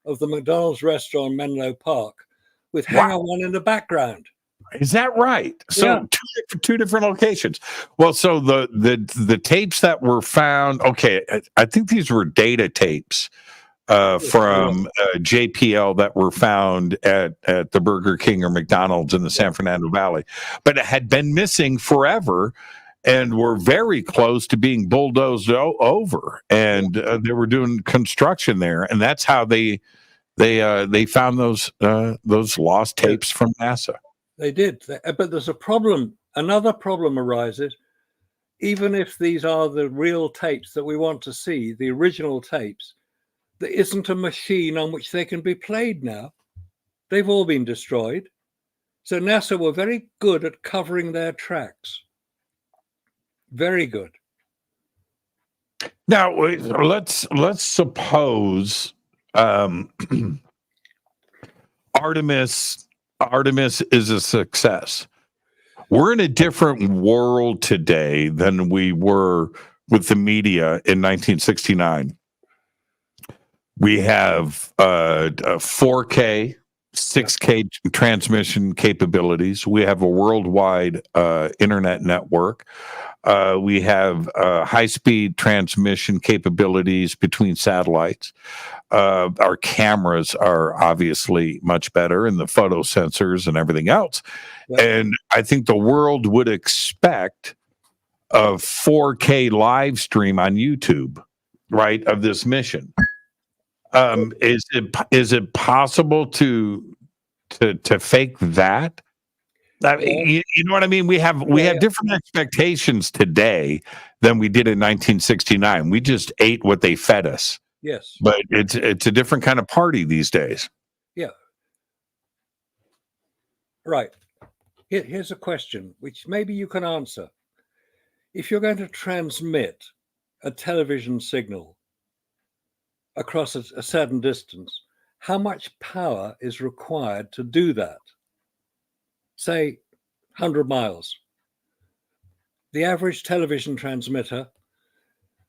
of the McDonald's restaurant in Menlo Park with Hangar 1 in the background. Is that right? So two different locations. Well, so the tapes that were found, okay, I think these were data tapes from JPL that were found at the Burger King or McDonald's in the San Fernando Valley, but it had been missing forever and were very close to being bulldozed over, and they were doing construction there, and that's how they found those lost tapes from NASA. They did, but there's a problem. Another problem arises. Even if these are the real tapes that we want to see, the original tapes, there isn't a machine on which they can be played now. They've all been destroyed. So NASA were very good at covering their tracks. Very good. Now, let's suppose Artemis is a success. We're in a different world today than we were with the media in 1969. We have 4K 6K transmission capabilities. We have a worldwide internet network. We have high-speed transmission capabilities between satellites. Our cameras are obviously much better, and the photo sensors and everything else. Yep. And I think the world would expect a 4K live stream on YouTube, right, of this mission. Is it possible to fake that? I mean, you know what I mean? We have different expectations today than we did in 1969. We just ate what they fed us. Yes. But it's a different kind of party these days. Yeah. Right. Here's a question which maybe you can answer. If you're going to transmit a television signal across a certain distance, how much power is required to do that? Say 100 miles. The average television transmitter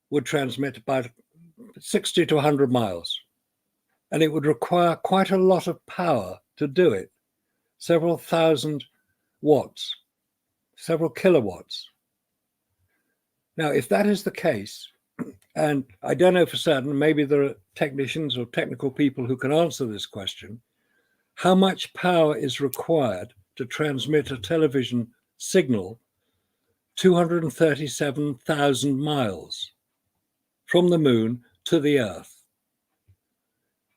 would transmit about 60 to 100 miles, and it would require quite a lot of power to do it. Several thousand watts, several kilowatts. Now, if that is the case, and I don't know for certain, maybe there are technicians or technical people who can answer this question, how much power is required to transmit a television signal 237,000 miles from the moon to the Earth?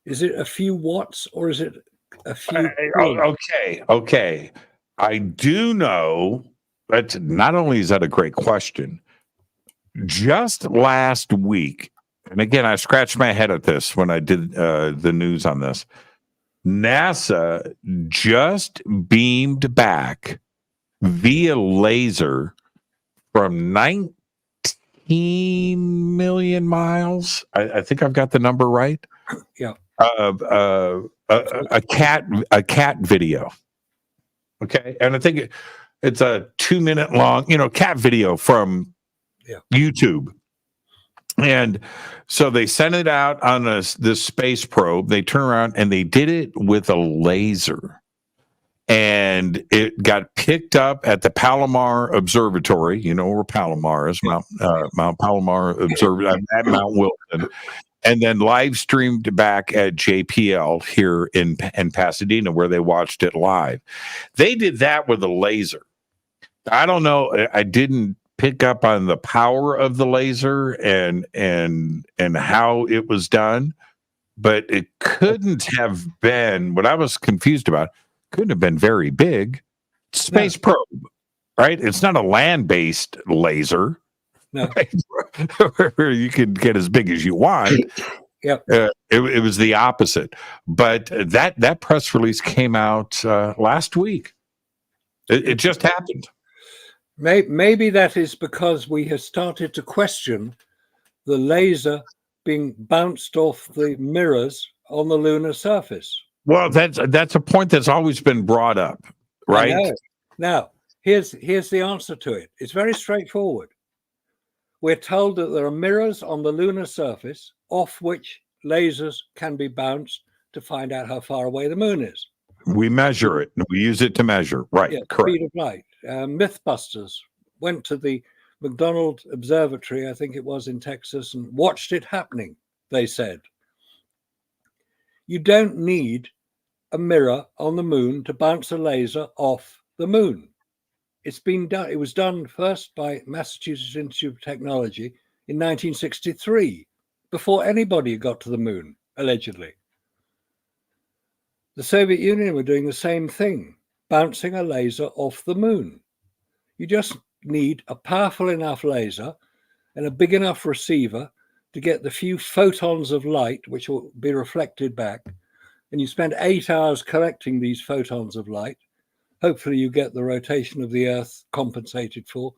Is it a few watts or is it a few? Okay. I do know that not only is that a great question, just last week, and again, I scratched my head at this when I did the news on this, NASA just beamed back via laser from 19 million miles. I think I've got the number right. Yeah. A cat video. Okay, and I think it's a 2-minute long, cat video from YouTube. And so they sent it out on this space probe. They turn around and they did it with a laser. And it got picked up at the Palomar Observatory. You know where Palomar is, Mount Palomar Observatory at Mount Wilson. And then live streamed back at JPL here in Pasadena, where they watched it live. They did that with a laser. I don't know. I didn't pick up on the power of the laser and how it was done, but it couldn't have been, what I was confused about, couldn't have been very big. Space probe, right? It's not a land-based laser. No. Right? Where you can get as big as you want. Yep. It was the opposite. But that press release came out last week. It just happened. Maybe that is because we have started to question the laser being bounced off the mirrors on the lunar surface. Well, that's a point that's always been brought up, right? Now, here's the answer to it. It's very straightforward. We're told that there are mirrors on the lunar surface off which lasers can be bounced to find out how far away the moon is. We measure it. We use it to measure. Right. Yeah, correct. Speed of light. Mythbusters went to the McDonald Observatory, I think it was in Texas, and watched it happening, they said. You don't need a mirror on the moon to bounce a laser off the moon. It's been done. It was done first by Massachusetts Institute of Technology in 1963, before anybody got to the moon, allegedly. The Soviet Union were doing the same thing, bouncing a laser off the moon. You just need a powerful enough laser and a big enough receiver to get the few photons of light which will be reflected back. And you spend 8 hours collecting these photons of light. Hopefully you get the rotation of the Earth compensated for.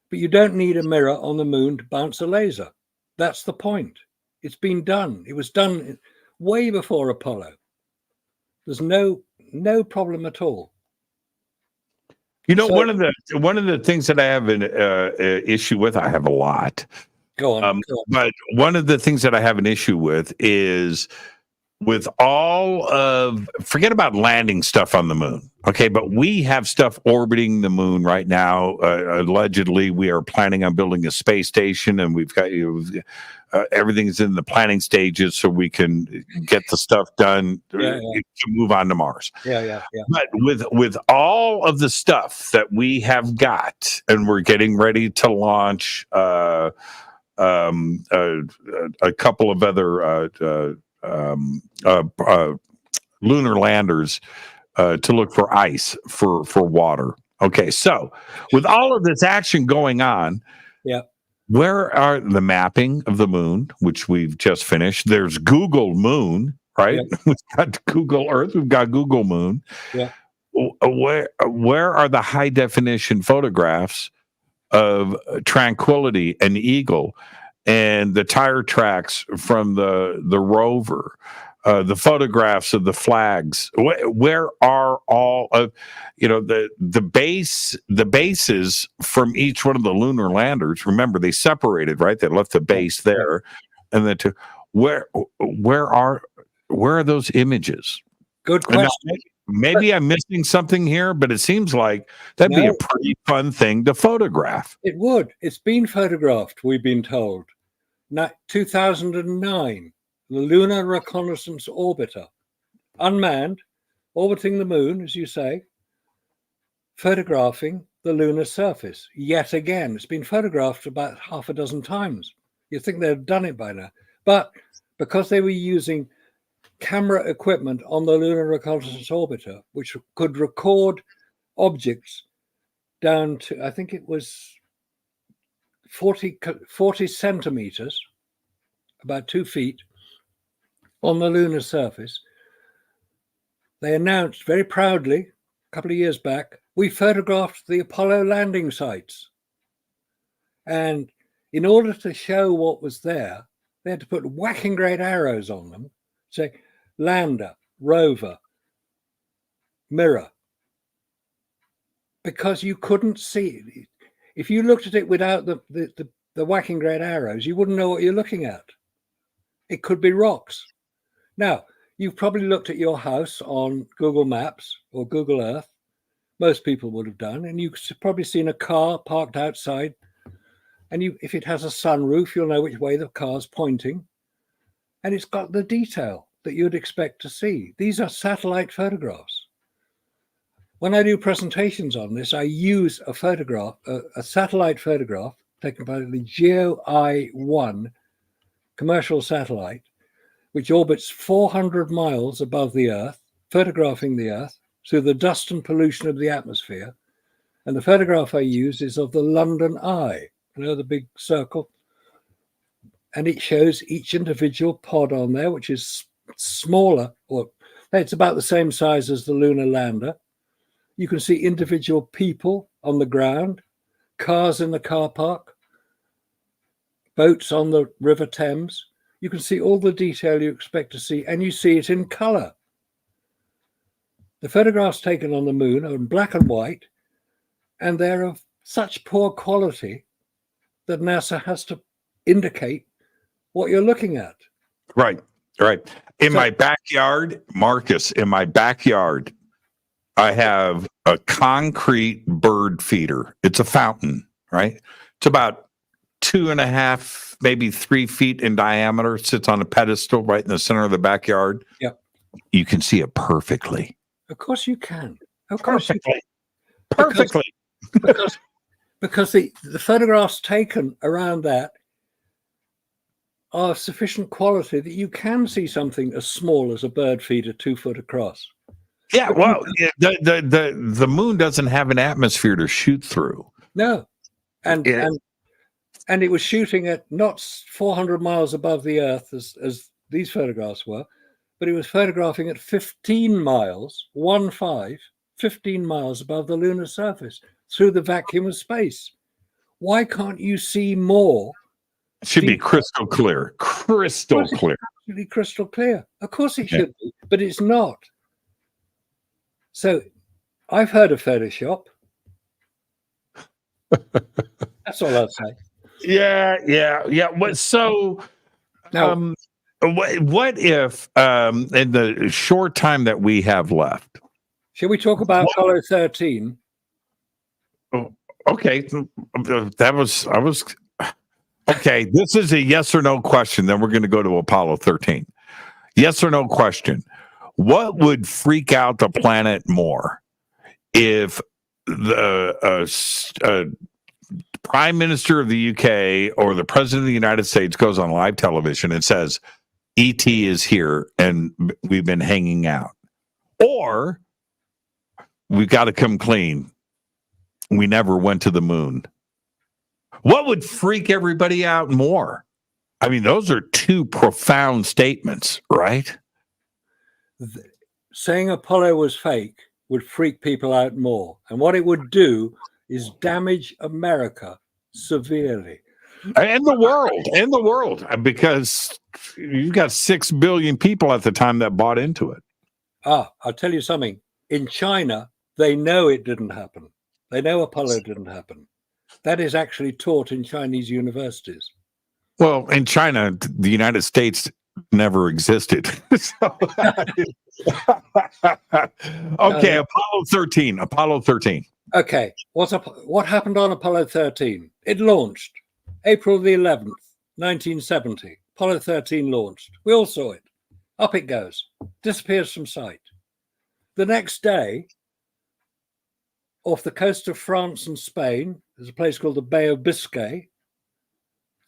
But you don't need a mirror on the moon to bounce a laser. That's the point. It's been done. It was done way before Apollo. There's no problem at all. One of the things that I have an issue with, I have a lot. Go on. But one of the things that I have an issue with is with all of, forget about landing stuff on the moon, okay, but we have stuff orbiting the moon right now. Allegedly, we are planning on building a space station, and we've got everything's in the planning stages so we can get the stuff done to move on to Mars. But with all of the stuff that we have got, and we're getting ready to launch a couple of other lunar landers to look for ice, for water. Okay, so with all of this action going on, where are the mapping of the moon, which we've just finished? There's Google Moon, right? We've got Google Earth, we've got Google Moon. Where are the high definition photographs of Tranquility and Eagle, and the tire tracks from the rover, the photographs of the flags? Where are all of the bases from each one of the lunar landers? Remember, they separated, right? They left the base there, and then where are those images? Good question. Maybe I'm missing something here, but it seems like that'd be a pretty fun thing to photograph. It would. It's been photographed, we've been told. 2009, the Lunar Reconnaissance Orbiter, unmanned, orbiting the moon, as you say, photographing the lunar surface. Yet again, it's been photographed about half a dozen times. You'd think they'd done it by now. But because they were using camera equipment on the Lunar Reconnaissance Orbiter, which could record objects down to, I think it was 40 centimeters, about 2 feet, on the lunar surface, they announced very proudly a couple of years back, we photographed the Apollo landing sites. And in order to show what was there, they had to put whacking great arrows on them, say lander, rover, mirror, because you couldn't see it. If you looked at it without the whacking great arrows, you wouldn't know what you're looking at. It could be rocks. Now, you've probably looked at your house on Google Maps or Google Earth. Most people would have done, and you've probably seen a car parked outside, and if it has a sunroof, you'll know which way the car's pointing, and it's got the detail that you'd expect to see. These are satellite photographs. When I do presentations on this, I use a satellite photograph taken by the GeoEye-1 commercial satellite, which orbits 400 miles above the Earth, photographing the Earth through the dust and pollution of the atmosphere. And the photograph I use is of the London Eye, the big circle. And it shows each individual pod on there, which is smaller, or it's about the same size as the lunar lander. You can see individual people on the ground, cars in the car park, boats on the River Thames. You can see all the detail you expect to see, and you see it in color. The photographs taken on the moon are in black and white, and they're of such poor quality that NASA has to indicate what you're looking at. Right. In my backyard, Marcus, I have a concrete bird feeder. It's a fountain, right? It's about 2.5, maybe 3 feet in diameter. It sits on a pedestal right in the center of the backyard. Yep. You can see it perfectly. Of course you can. Perfectly. Because the photographs taken around that are of sufficient quality that you can see something as small as a bird feeder 2 foot across. Yeah, well, the moon doesn't have an atmosphere to shoot through. No, and it was shooting at not 400 miles above the Earth as these photographs were, but it was photographing at 15 miles, 15 miles above the lunar surface through the vacuum of space. Why can't you see more? It should be crystal clear. Absolutely crystal clear. Of course it should be, but it's not. So I've heard of Photoshop. That's all I'll say. Yeah. So now, What if, in the short time that we have left? Shall we talk about Apollo 13? Okay, okay. This is a yes or no question. Then we're going to go to Apollo 13. Yes or no question. What would freak out the planet more if the Prime Minister of the UK or the President of the United States goes on live television and says, ET is here and we've been hanging out? Or we've got to come clean. We never went to the moon. What would freak everybody out more? I mean, those are two profound statements, right? Saying Apollo was fake would freak people out more. And what it would do is damage America severely. And the world, because you've got 6 billion people at the time that bought into it. I'll tell you something. In China, they know it didn't happen. They know Apollo didn't happen. That is actually taught in Chinese universities. Well, in China, the United States never existed. Okay, Apollo 13. Apollo 13. Okay, what happened on Apollo 13? It launched April the 11th, 1970. Apollo 13 launched. We all saw it. Up it goes. Disappears from sight. The next day, off the coast of France and Spain, there's a place called the Bay of Biscay.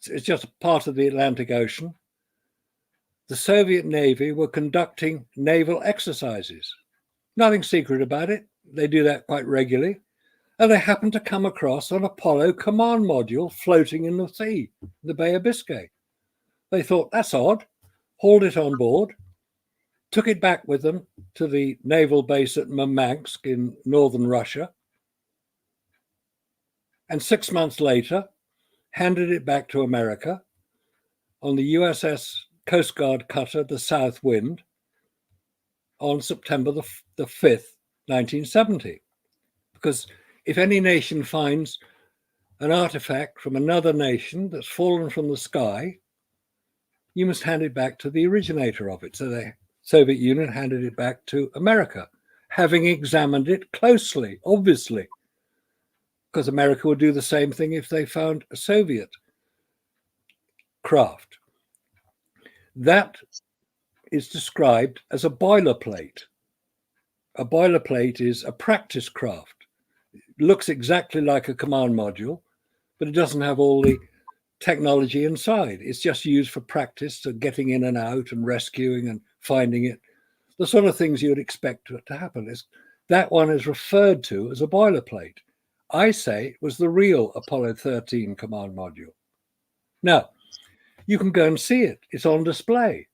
It's just a part of the Atlantic Ocean. The Soviet Navy were conducting naval exercises. Nothing secret about it. They do that quite regularly. And they happened to come across an Apollo command module floating in the sea, the Bay of Biscay. They thought, that's odd, hauled it on board, took it back with them to the naval base at Murmansk in northern Russia, and 6 months later, handed it back to America on the USS Coast Guard cutter, the South Wind, on September the 5th, 1970. Because if any nation finds an artifact from another nation that's fallen from the sky, you must hand it back to the originator of it. So the Soviet Union handed it back to America, having examined it closely, obviously, because America would do the same thing if they found a Soviet craft. That is described as a boilerplate. A boilerplate is a practice craft. It looks exactly like a command module, but it doesn't have all the technology inside. It's just used for practice, so getting in and out and rescuing and finding it. The sort of things you would expect to happen. That one is referred to as a boilerplate. I say it was the real Apollo 13 command module. Now, you can go and see it. It's on display.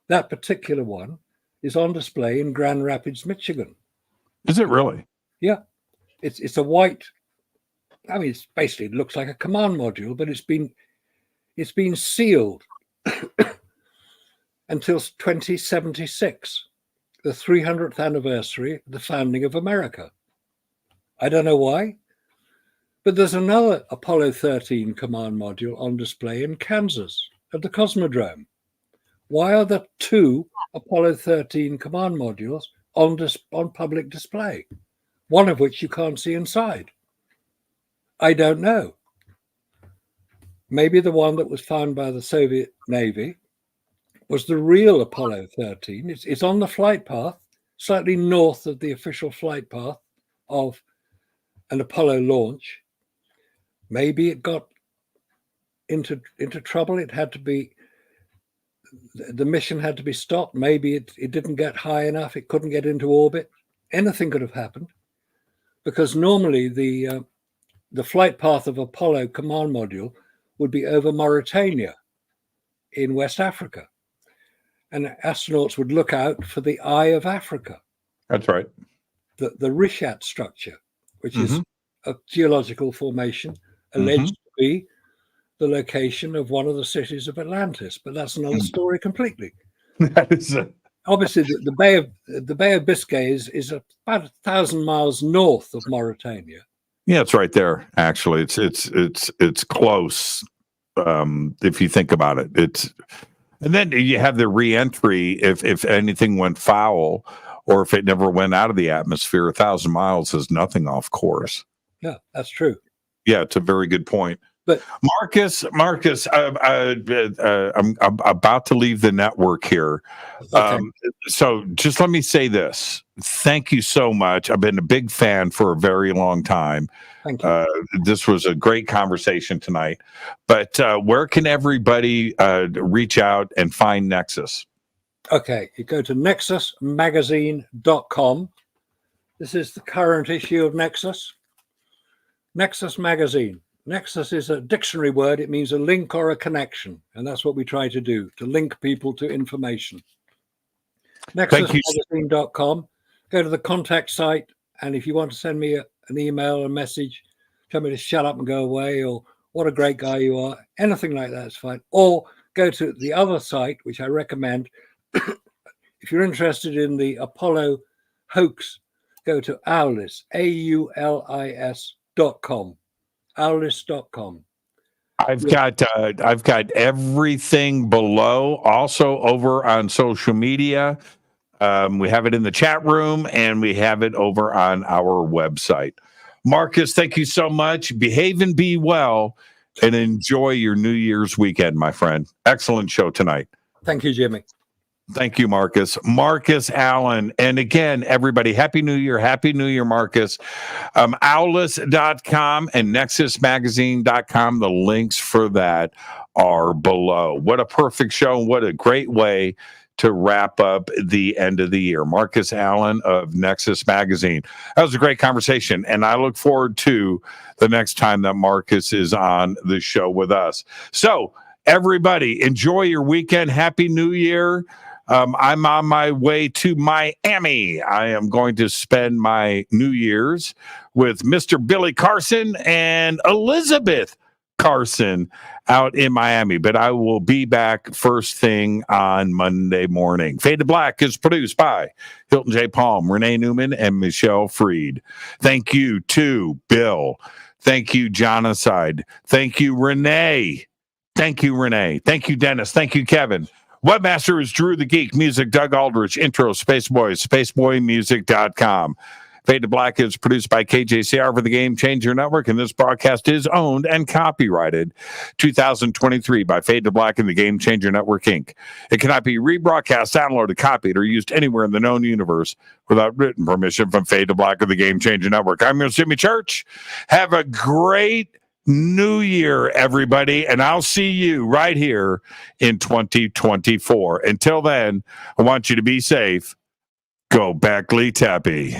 That particular one is on display in Grand Rapids, Michigan. Is it really? Yeah. It's a white, I mean, it's basically, it looks like a command module, but it's been sealed until 2076, the 300th anniversary of the founding of America. I don't know why, but there's another Apollo 13 command module on display in Kansas at the Cosmodrome. Why are there two Apollo 13 command modules on public display, one of which you can't see inside? I don't know. Maybe the one that was found by the Soviet Navy was the real Apollo 13. It's on the flight path, slightly north of the official flight path of an Apollo launch. Maybe it got into trouble. It had to be, the mission had to be stopped. Maybe it didn't get high enough. It couldn't get into orbit. Anything could have happened, because normally the flight path of Apollo command module would be over Mauritania in West Africa. And astronauts would look out for the Eye of Africa. That's right. The Richat structure, which is a geological formation alleged to be the location of one of the cities of Atlantis. But that's another story completely. That is Obviously, the Bay of Biscay is about 1,000 miles north of Mauritania. Yeah, it's right there. Actually, it's close. If you think about it, And then you have the re-entry if anything went foul or if it never went out of the atmosphere. 1,000 miles is nothing off course. Yeah, that's true. Yeah, it's a very good point. But Marcus, I'm about to leave the network here. okay. So just let me say this. Thank you so much. I've been a big fan for a very long time. Thank you. This was a great conversation tonight. But where can everybody reach out and find Nexus? Okay, you go to nexusmagazine.com. This is the current issue of Nexus. Nexus Magazine. Nexus is a dictionary word. It means a link or a connection. And that's what we try to do, to link people to information. Nexusmagazine.com. Go to the contact site. And if you want to send me an email, a message, tell me to shut up and go away, or what a great guy you are, anything like that is fine. Or go to the other site, which I recommend. If you're interested in the Apollo hoax, go to Aulis, AULIS.com. Aulis.com. I've got everything below. Also over on social media, we have it in the chat room and we have it over on our website. Marcus, thank you so much. Behave and be well, and enjoy your New Year's weekend, my friend. Excellent show tonight. Thank you, Jimmy. Thank you, Marcus. Marcus Allen. And again, everybody, Happy New Year. Happy New Year, Marcus. Aulis.com and nexusmagazine.com. The links for that are below. What a perfect show. What a great way to wrap up the end of the year. Marcus Allen of Nexus Magazine. That was a great conversation, and I look forward to the next time that Marcus is on the show with us. So, everybody, enjoy your weekend. Happy New Year. I'm on my way to Miami. I am going to spend my New Year's with Mr. Billy Carson and Elizabeth Carson out in Miami. But I will be back first thing on Monday morning. Fade to Black is produced by Hilton J. Palm, Renee Newman, and Michelle Freed. Thank you to Bill. Thank you, Jonacide. Thank you, Renee. Thank you, Renee. Thank you, Dennis. Thank you, Kevin. Webmaster is Drew the Geek. Music, Doug Aldrich. Intro, Spaceboys, spaceboymusic.com. Fade to Black is produced by KJCR for the Game Changer Network, and this broadcast is owned and copyrighted 2023 by Fade to Black and the Game Changer Network, Inc. It cannot be rebroadcast, downloaded, copied, or used anywhere in the known universe without written permission from Fade to Black of the Game Changer Network. I'm your Jimmy Church. Have a great New Year, everybody, and I'll see you right here in 2024. Until then, I want you to be safe. Go Backley Tappy.